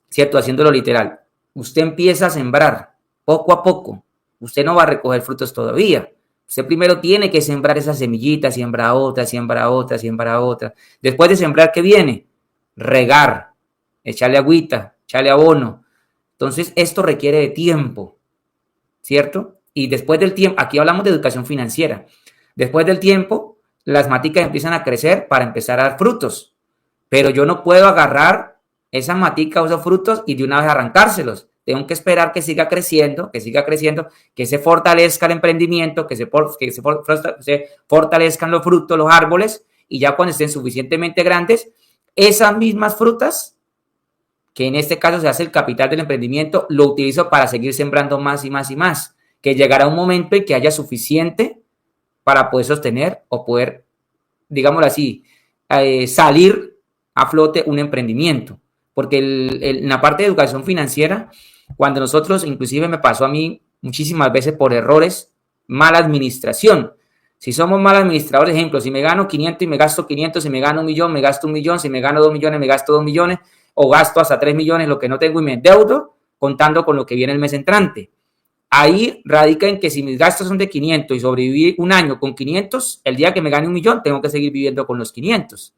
¿cierto? Haciéndolo literal. Usted empieza a sembrar poco a poco. Usted no va a recoger frutos todavía. Usted primero tiene que sembrar esas semillitas, siembra otra, siembra otra, siembra otra. Después de sembrar, ¿qué viene? Regar, echarle agüita, echarle abono. Entonces, esto requiere de tiempo, ¿cierto? Y después del tiempo, aquí hablamos de educación financiera. Después del tiempo, las maticas empiezan a crecer para empezar a dar frutos. Pero yo no puedo agarrar esas maticas o esos frutos y de una vez arrancárselos. Tengo que esperar que siga creciendo, que se fortalezca el emprendimiento, que se fortalezcan los frutos, los árboles, y ya cuando estén suficientemente grandes, esas mismas frutas, que en este caso se hace el capital del emprendimiento, lo utilizo para seguir sembrando más y más y más, que llegará un momento en que haya suficiente para poder sostener o poder, digámoslo así, salir a flote un emprendimiento. Porque en la parte de educación financiera, cuando nosotros, inclusive me pasó a mí muchísimas veces por errores, mala administración. Si somos mal administradores, ejemplo, si me gano 500 y me gasto 500, si me gano 1 millón, me gasto 1 millón, si me gano 2 millones, me gasto 2 millones, o gasto hasta 3 millones lo que no tengo y me endeudo, contando con lo que viene el mes entrante. Ahí radica en que si mis gastos son de 500 y sobreviví un año con 500, el día que me gane 1 millón, tengo que seguir viviendo con los 500.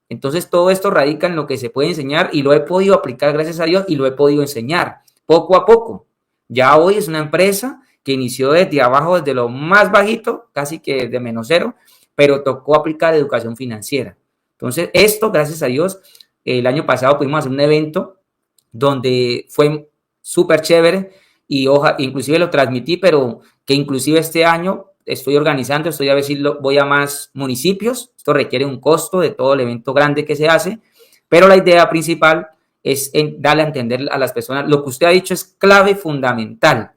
Entonces, todo esto radica en lo que se puede enseñar y lo he podido aplicar, gracias a Dios, y lo he podido enseñar poco a poco. Ya hoy es una empresa que inició desde abajo, desde lo más bajito, casi que de menos cero, pero tocó aplicar educación financiera. Entonces, esto, gracias a Dios, el año pasado pudimos hacer un evento donde fue súper chévere y inclusive lo transmití, pero que inclusive este año estoy organizando, estoy a ver si voy a más municipios. Esto requiere un costo de todo el evento grande que se hace, pero la idea principal es darle a entender a las personas lo que usted ha dicho es clave fundamental.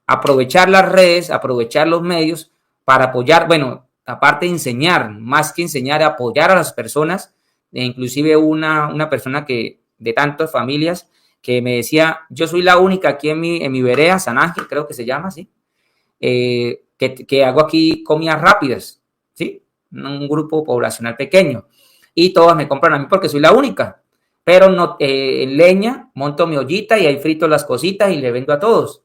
Aprovechar las redes, aprovechar los medios para apoyar, bueno, aparte de enseñar, más que enseñar, apoyar a las personas. Inclusive una persona que de tantas familias que me decía, yo soy la única aquí en mi vereda, San Ángel, creo que se llama así, que hago aquí comidas rápidas, ¿sí? Un grupo poblacional pequeño. Y todas me compran a mí porque soy la única. pero no, en leña monto mi ollita y ahí frito las cositas y le vendo a todos.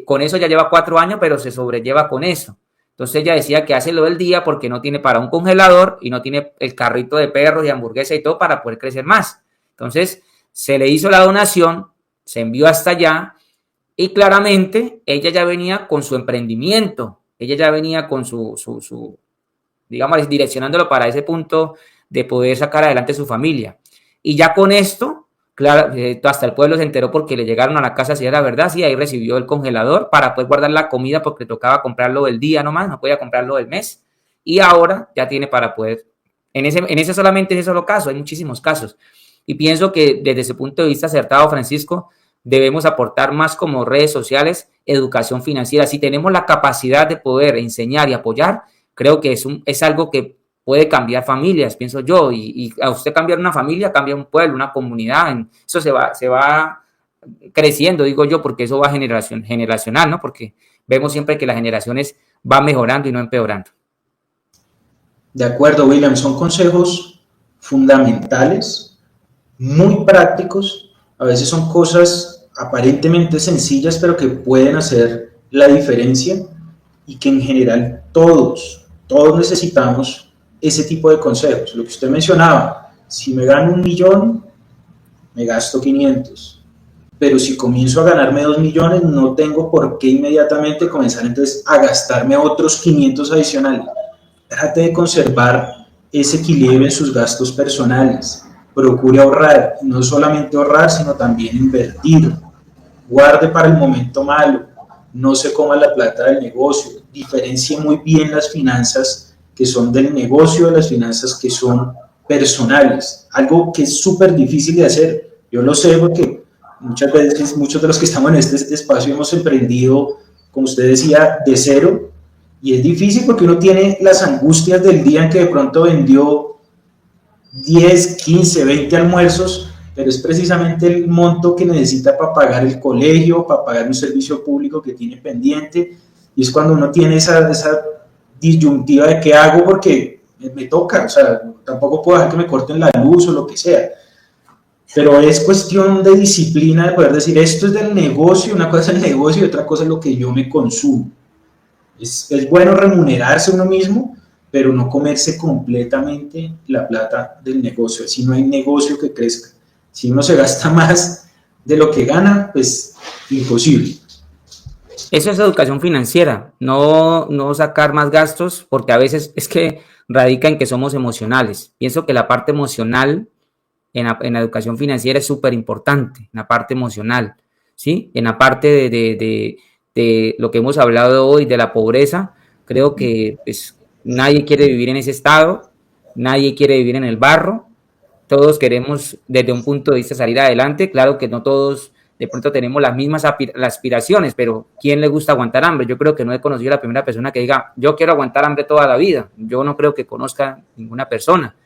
Con eso ya lleva 4 años, pero se sobrelleva con eso. Entonces ella decía que hace lo del día porque no tiene para un congelador y no tiene el carrito de perros y hamburguesa y todo para poder crecer más. Entonces se le hizo la donación, se envió hasta allá y claramente ella ya venía con su emprendimiento, ella ya venía con su digamos, direccionándolo para ese punto de poder sacar adelante su familia. Y ya con esto, claro, hasta el pueblo se enteró porque le llegaron a la casa si era verdad, sí, ahí recibió el congelador para poder guardar la comida porque tocaba comprarlo del día nomás, no podía comprarlo del mes. Y ahora ya tiene para poder, en ese solamente ese solo caso, hay muchísimos casos. Y pienso que desde ese punto de vista acertado, Francisco, debemos aportar más como redes sociales, educación financiera. Si tenemos la capacidad de poder enseñar y apoyar, creo que es algo que puede cambiar familias, pienso yo, y a usted cambiar una familia, cambia un pueblo, una comunidad, eso se va creciendo, digo yo, porque eso va generacional, ¿no? Porque vemos siempre que las generaciones van mejorando y no empeorando.
De acuerdo, William, son consejos fundamentales, muy prácticos, a veces son cosas aparentemente sencillas, pero que pueden hacer la diferencia y que en general todos necesitamos ese tipo de consejos. Lo que usted mencionaba, si me gano 1.000.000, me gasto 500, pero si comienzo a ganarme 2 millones, no tengo por qué inmediatamente comenzar entonces a gastarme otros 500 adicionales. Trate de conservar ese equilibrio en sus gastos personales, procure ahorrar, no solamente ahorrar, sino también invertir, guarde para el momento malo, no se coma la plata del negocio, diferencie muy bien las finanzas que son del negocio de las finanzas que son personales, algo que es súper difícil de hacer. Yo lo sé porque muchas veces muchos de los que estamos en este espacio hemos emprendido, como usted decía, de cero, y es difícil porque uno tiene las angustias del día en que de pronto vendió 10, 15, 20 almuerzos, pero es precisamente el monto que necesita para pagar el colegio, para pagar un servicio público que tiene pendiente, y es cuando uno tiene esa disyuntiva de qué hago porque me toca, o sea, tampoco puedo dejar que me corten la luz o lo que sea, pero es cuestión de disciplina, de poder decir, esto es del negocio, una cosa es el negocio y otra cosa es lo que yo me consumo. Es bueno remunerarse uno mismo, pero no comerse completamente la plata del negocio, si no hay negocio que crezca. Si uno se gasta más de lo que gana, pues imposible.
Eso es educación financiera, no sacar más gastos, porque a veces es que radica en que somos emocionales. Pienso que la parte emocional en la educación financiera es súper importante, en la parte emocional, ¿sí? En la parte de lo que hemos hablado hoy, de la pobreza, creo que pues, nadie quiere vivir en ese estado, nadie quiere vivir en el barro, todos queremos desde un punto de vista salir adelante, claro que no todos de pronto tenemos las mismas aspiraciones, pero ¿quién le gusta aguantar hambre? Yo creo que no he conocido a la primera persona que diga, yo quiero aguantar hambre toda la vida, yo no creo que conozca ninguna persona.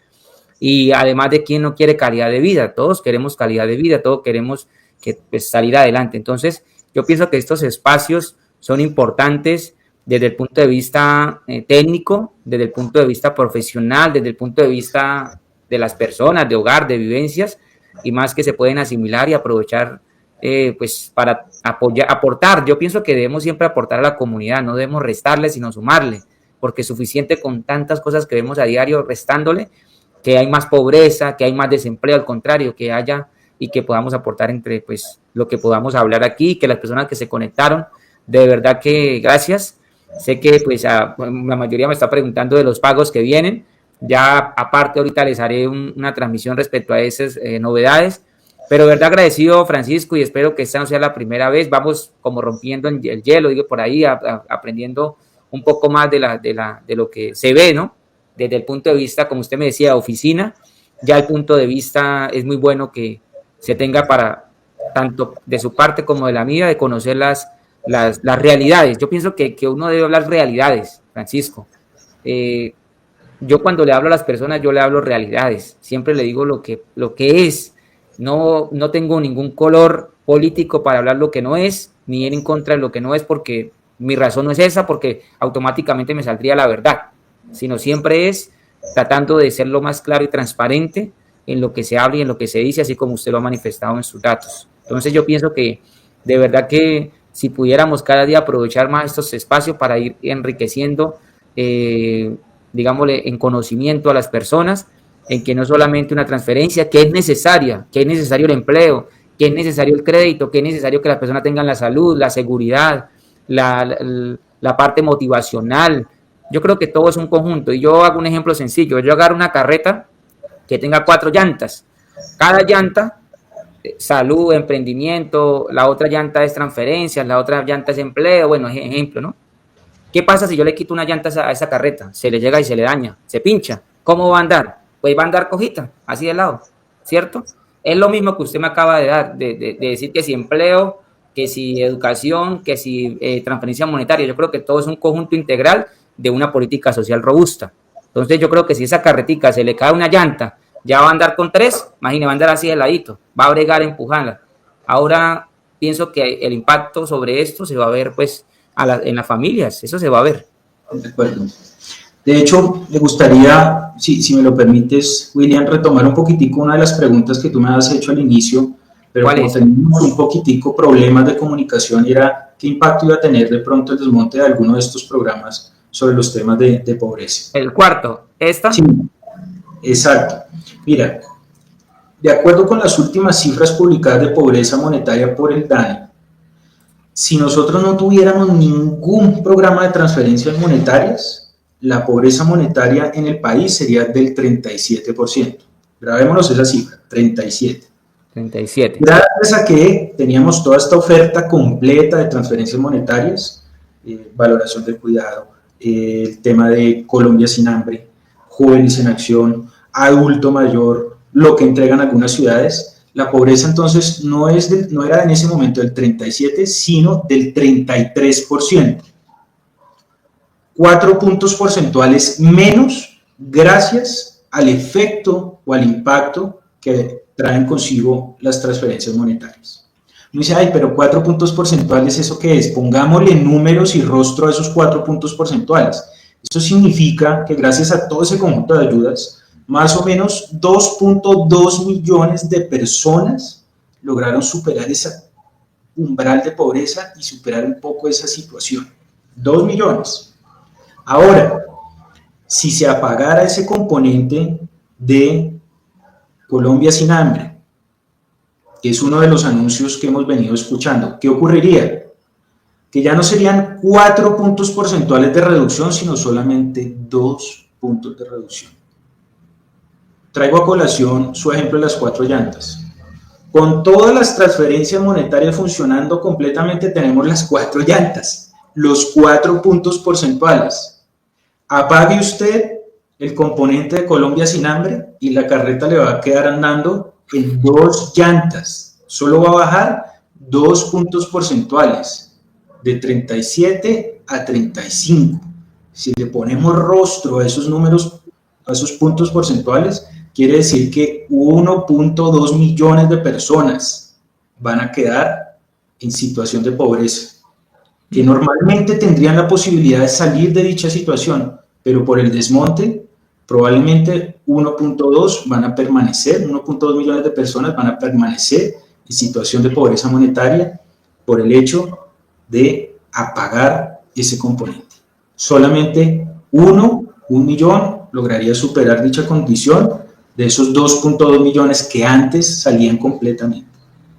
Y además de quién no quiere calidad de vida, todos queremos calidad de vida, todos queremos que, pues, salir adelante. Entonces, yo pienso que estos espacios son importantes desde el punto de vista técnico, desde el punto de vista profesional, desde el punto de vista de las personas, de hogar, de vivencias, y más que se pueden asimilar y aprovechar pues para aportar. Yo pienso que debemos siempre aportar a la comunidad, no debemos restarle, sino sumarle, porque es suficiente con tantas cosas que vemos a diario restándole, que hay más pobreza, que hay más desempleo, al contrario, que haya y que podamos aportar entre pues lo que podamos hablar aquí, que las personas que se conectaron, de verdad que gracias. Sé que pues la mayoría me está preguntando de los pagos que vienen, ya aparte ahorita les haré una transmisión respecto a esas novedades, pero de verdad agradecido, Francisco, y espero que esta no sea la primera vez. Vamos como rompiendo el hielo, digo, por ahí, aprendiendo un poco más de lo que se ve, ¿no? Desde el punto de vista, como usted me decía, oficina, ya el punto de vista es muy bueno que se tenga para, tanto de su parte como de la mía, de conocer las realidades. Yo pienso que uno debe hablar realidades, Francisco. Yo cuando le hablo a las personas, yo le hablo realidades. Siempre le digo lo que es. No tengo ningún color político para hablar lo que no es, ni ir en contra de lo que no es, porque mi razón no es esa, porque automáticamente me saldría la verdad, sino siempre es tratando de ser lo más claro y transparente en lo que se habla y en lo que se dice, así como usted lo ha manifestado en sus datos. Entonces yo pienso que de verdad que si pudiéramos cada día aprovechar más estos espacios para ir enriqueciendo, digámosle, en conocimiento a las personas, en que no solamente una transferencia, que es necesaria, que es necesario el empleo, que es necesario el crédito, que es necesario que las personas tengan la salud, la seguridad, la parte motivacional. Yo creo que todo es un conjunto. Y yo hago un ejemplo sencillo. Yo agarro una carreta que tenga 4 llantas. Cada llanta, salud, emprendimiento, la otra llanta es transferencias, la otra llanta es empleo, bueno, es ejemplo, ¿no? ¿Qué pasa si yo le quito una llanta a esa carreta? Se le llega y se le daña, se pincha. ¿Cómo va a andar? Pues va a andar cojita, así de lado, ¿cierto? Es lo mismo que usted me acaba de dar, de decir que si empleo, que si educación, que si transferencia monetaria. Yo creo que todo es un conjunto integral de una política social robusta. Entonces yo creo que si esa carretica se le cae una llanta, ya va a andar con 3, imagínate, va a andar así de ladito, va a bregar, empujarla. Ahora pienso que el impacto sobre esto se va a ver pues en las familias, eso se va a ver.
De acuerdo. De hecho, me gustaría, si me lo permites, William, retomar un poquitico una de las preguntas que tú me has hecho al inicio, pero como teníamos un poquitico problemas de comunicación, era qué impacto iba a tener de pronto el desmonte de alguno de estos programas sobre los temas de pobreza.
El cuarto, ¿esta?
Sí, exacto. Mira, de acuerdo con las últimas cifras publicadas de pobreza monetaria por el DANE, si nosotros no tuviéramos ningún programa de transferencias monetarias, la pobreza monetaria en el país sería del 37%. Grabémonos esa cifra, 37.
37.
Gracias a que teníamos toda esta oferta completa de transferencias monetarias, valoración del cuidado, el tema de Colombia sin hambre, jóvenes en acción, adulto mayor, lo que entregan algunas ciudades, la pobreza entonces no era en ese momento del 37, sino del 33%. 4 puntos porcentuales menos gracias al efecto o al impacto que traen consigo las transferencias monetarias. Uno dice, ay, pero 4 puntos porcentuales, ¿eso qué es? Pongámosle números y rostro a esos 4 puntos porcentuales. Eso significa que gracias a todo ese conjunto de ayudas, más o menos 2.2 millones de personas lograron superar ese umbral de pobreza y superar un poco esa situación. 2 millones. Ahora, si se apagara ese componente de Colombia sin hambre, que es uno de los anuncios que hemos venido escuchando, ¿qué ocurriría? Que ya no serían 4 puntos porcentuales de reducción, sino solamente 2 puntos de reducción. Traigo a colación su ejemplo de las 4 llantas. Con todas las transferencias monetarias funcionando completamente, tenemos las 4 llantas, los 4 puntos porcentuales. Apague usted el componente de Colombia sin hambre y la carreta le va a quedar andando en 2 llantas. Solo va a bajar 2 puntos porcentuales, de 37 a 35. Si le ponemos rostro a esos números, a esos puntos porcentuales, quiere decir que 1.2 millones de personas van a quedar en situación de pobreza, que normalmente tendrían la posibilidad de salir de dicha situación, pero por el desmonte, probablemente 1.2 van a permanecer, 1.2 millones de personas van a permanecer en situación de pobreza monetaria por el hecho de apagar ese componente. Solamente un millón lograría superar dicha condición de esos 2.2 millones que antes salían completamente.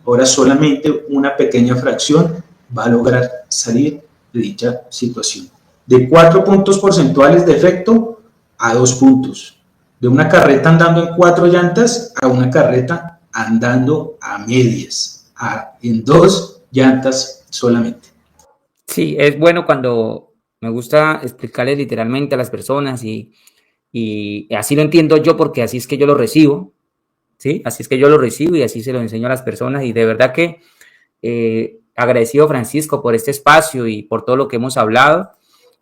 Ahora solamente una pequeña fracción va a lograr salir de dicha situación. De 4 puntos porcentuales de efecto a 2 puntos. De una carreta andando en 4 llantas a una carreta andando a medias, en 2 llantas solamente.
Sí, es bueno cuando me gusta explicarles literalmente a las personas y así lo entiendo yo porque así es que yo lo recibo, ¿sí? Así es que yo lo recibo y así se lo enseño a las personas y de verdad que agradecido, Francisco, por este espacio y por todo lo que hemos hablado.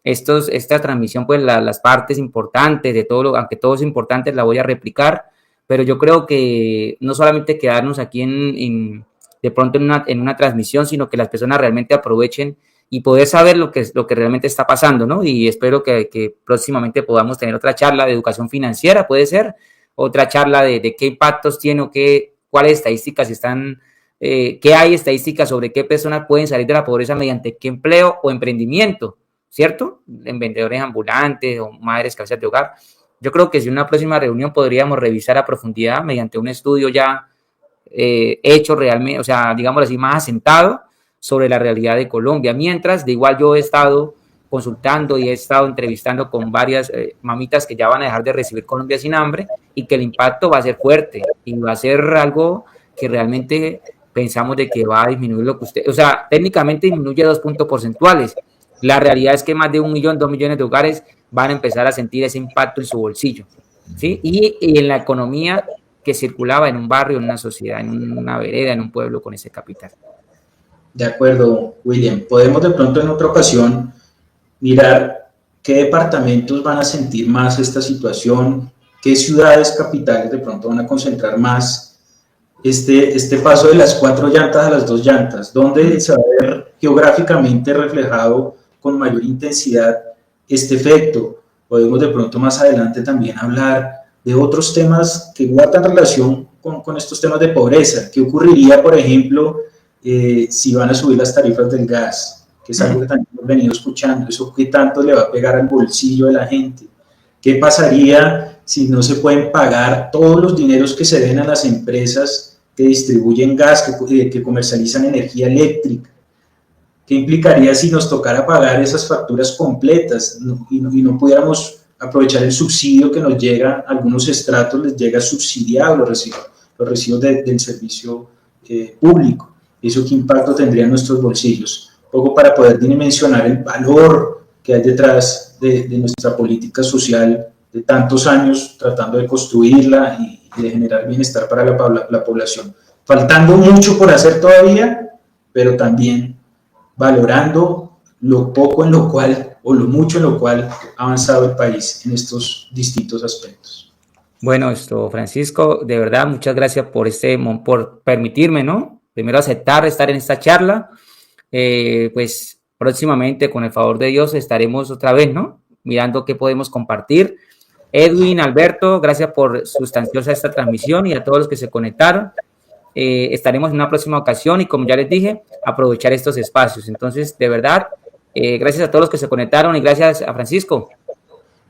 Esta transmisión, pues las partes importantes de todo, aunque todo es importante, la voy a replicar, pero yo creo que no solamente quedarnos aquí de pronto en una transmisión, sino que las personas realmente aprovechen y poder saber lo que realmente está pasando, ¿no? Y espero que próximamente podamos tener otra charla de educación financiera, puede ser, otra charla de qué impactos tiene o cuáles estadísticas están, qué hay estadísticas sobre qué personas pueden salir de la pobreza mediante qué empleo o emprendimiento, ¿cierto? En vendedores ambulantes o madres cabezas de hogar. Yo creo que si en una próxima reunión podríamos revisar a profundidad mediante un estudio ya hecho realmente, o sea, digamos así, más asentado sobre la realidad de Colombia. Mientras, de igual yo he estado consultando y he estado entrevistando con varias mamitas que ya van a dejar de recibir Colombia sin hambre y que el impacto va a ser fuerte y va a ser algo que realmente pensamos de que va a disminuir lo que usted, o sea, técnicamente disminuye 2 puntos porcentuales. La realidad es que más de 1 millón, 2 millones de hogares van a empezar a sentir ese impacto en su bolsillo, ¿sí? Y en la economía que circulaba en un barrio, en una sociedad, en una vereda, en un pueblo con ese capital.
De acuerdo, William. Podemos de pronto en otra ocasión mirar qué departamentos van a sentir más esta situación, qué ciudades capitales de pronto van a concentrar más este paso de las 4 llantas a las 2 llantas, donde se va a ver geográficamente reflejado con mayor intensidad este efecto. Podemos de pronto más adelante también hablar de otros temas que guardan relación con estos temas de pobreza. ¿Qué ocurriría, por ejemplo, si van a subir las tarifas del gas? Que es algo que también hemos venido escuchando. ¿Eso qué tanto le va a pegar al bolsillo de la gente? ¿Qué pasaría si no se pueden pagar todos los dineros que se den a las empresas que distribuyen gas, que comercializan energía eléctrica? ¿Qué implicaría si nos tocara pagar esas facturas completas y no pudiéramos aprovechar el subsidio que nos llega? A algunos estratos les llega subsidiado los recibos del servicio público. ¿Eso qué impacto tendría en nuestros bolsillos? Un poco para poder dimensionar el valor que hay detrás de nuestra política social de tantos años tratando de construirla y de generar bienestar para la población. Faltando mucho por hacer todavía, pero también valorando lo poco en lo cual, o lo mucho en lo cual ha avanzado el país en estos distintos aspectos.
Bueno, Francisco, de verdad, muchas gracias por permitirme, ¿no? Primero aceptar estar en esta charla. Pues próximamente, con el favor de Dios, estaremos otra vez, ¿no? Mirando qué podemos compartir. Edwin, Alberto, gracias por sustanciosa esta transmisión y a todos los que se conectaron. Estaremos en una próxima ocasión y, como ya les dije, aprovechar estos espacios. Entonces, de verdad, gracias a todos los que se conectaron y gracias a Francisco.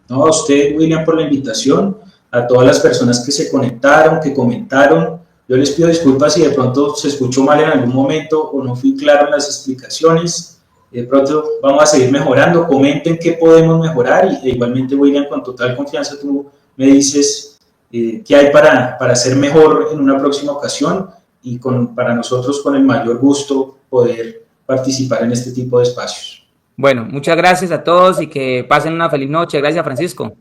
No, a usted, William, por la invitación, a todas las personas que se conectaron, que comentaron. Yo les pido disculpas si de pronto se escuchó mal en algún momento o no fui claro en las explicaciones. De pronto vamos a seguir mejorando. Comenten qué podemos mejorar y igualmente, William, con total confianza tú me dices qué hay para hacer mejor en una próxima ocasión y para nosotros con el mayor gusto poder participar en este tipo de espacios.
Bueno, muchas gracias a todos y que pasen una feliz noche. Gracias, Francisco.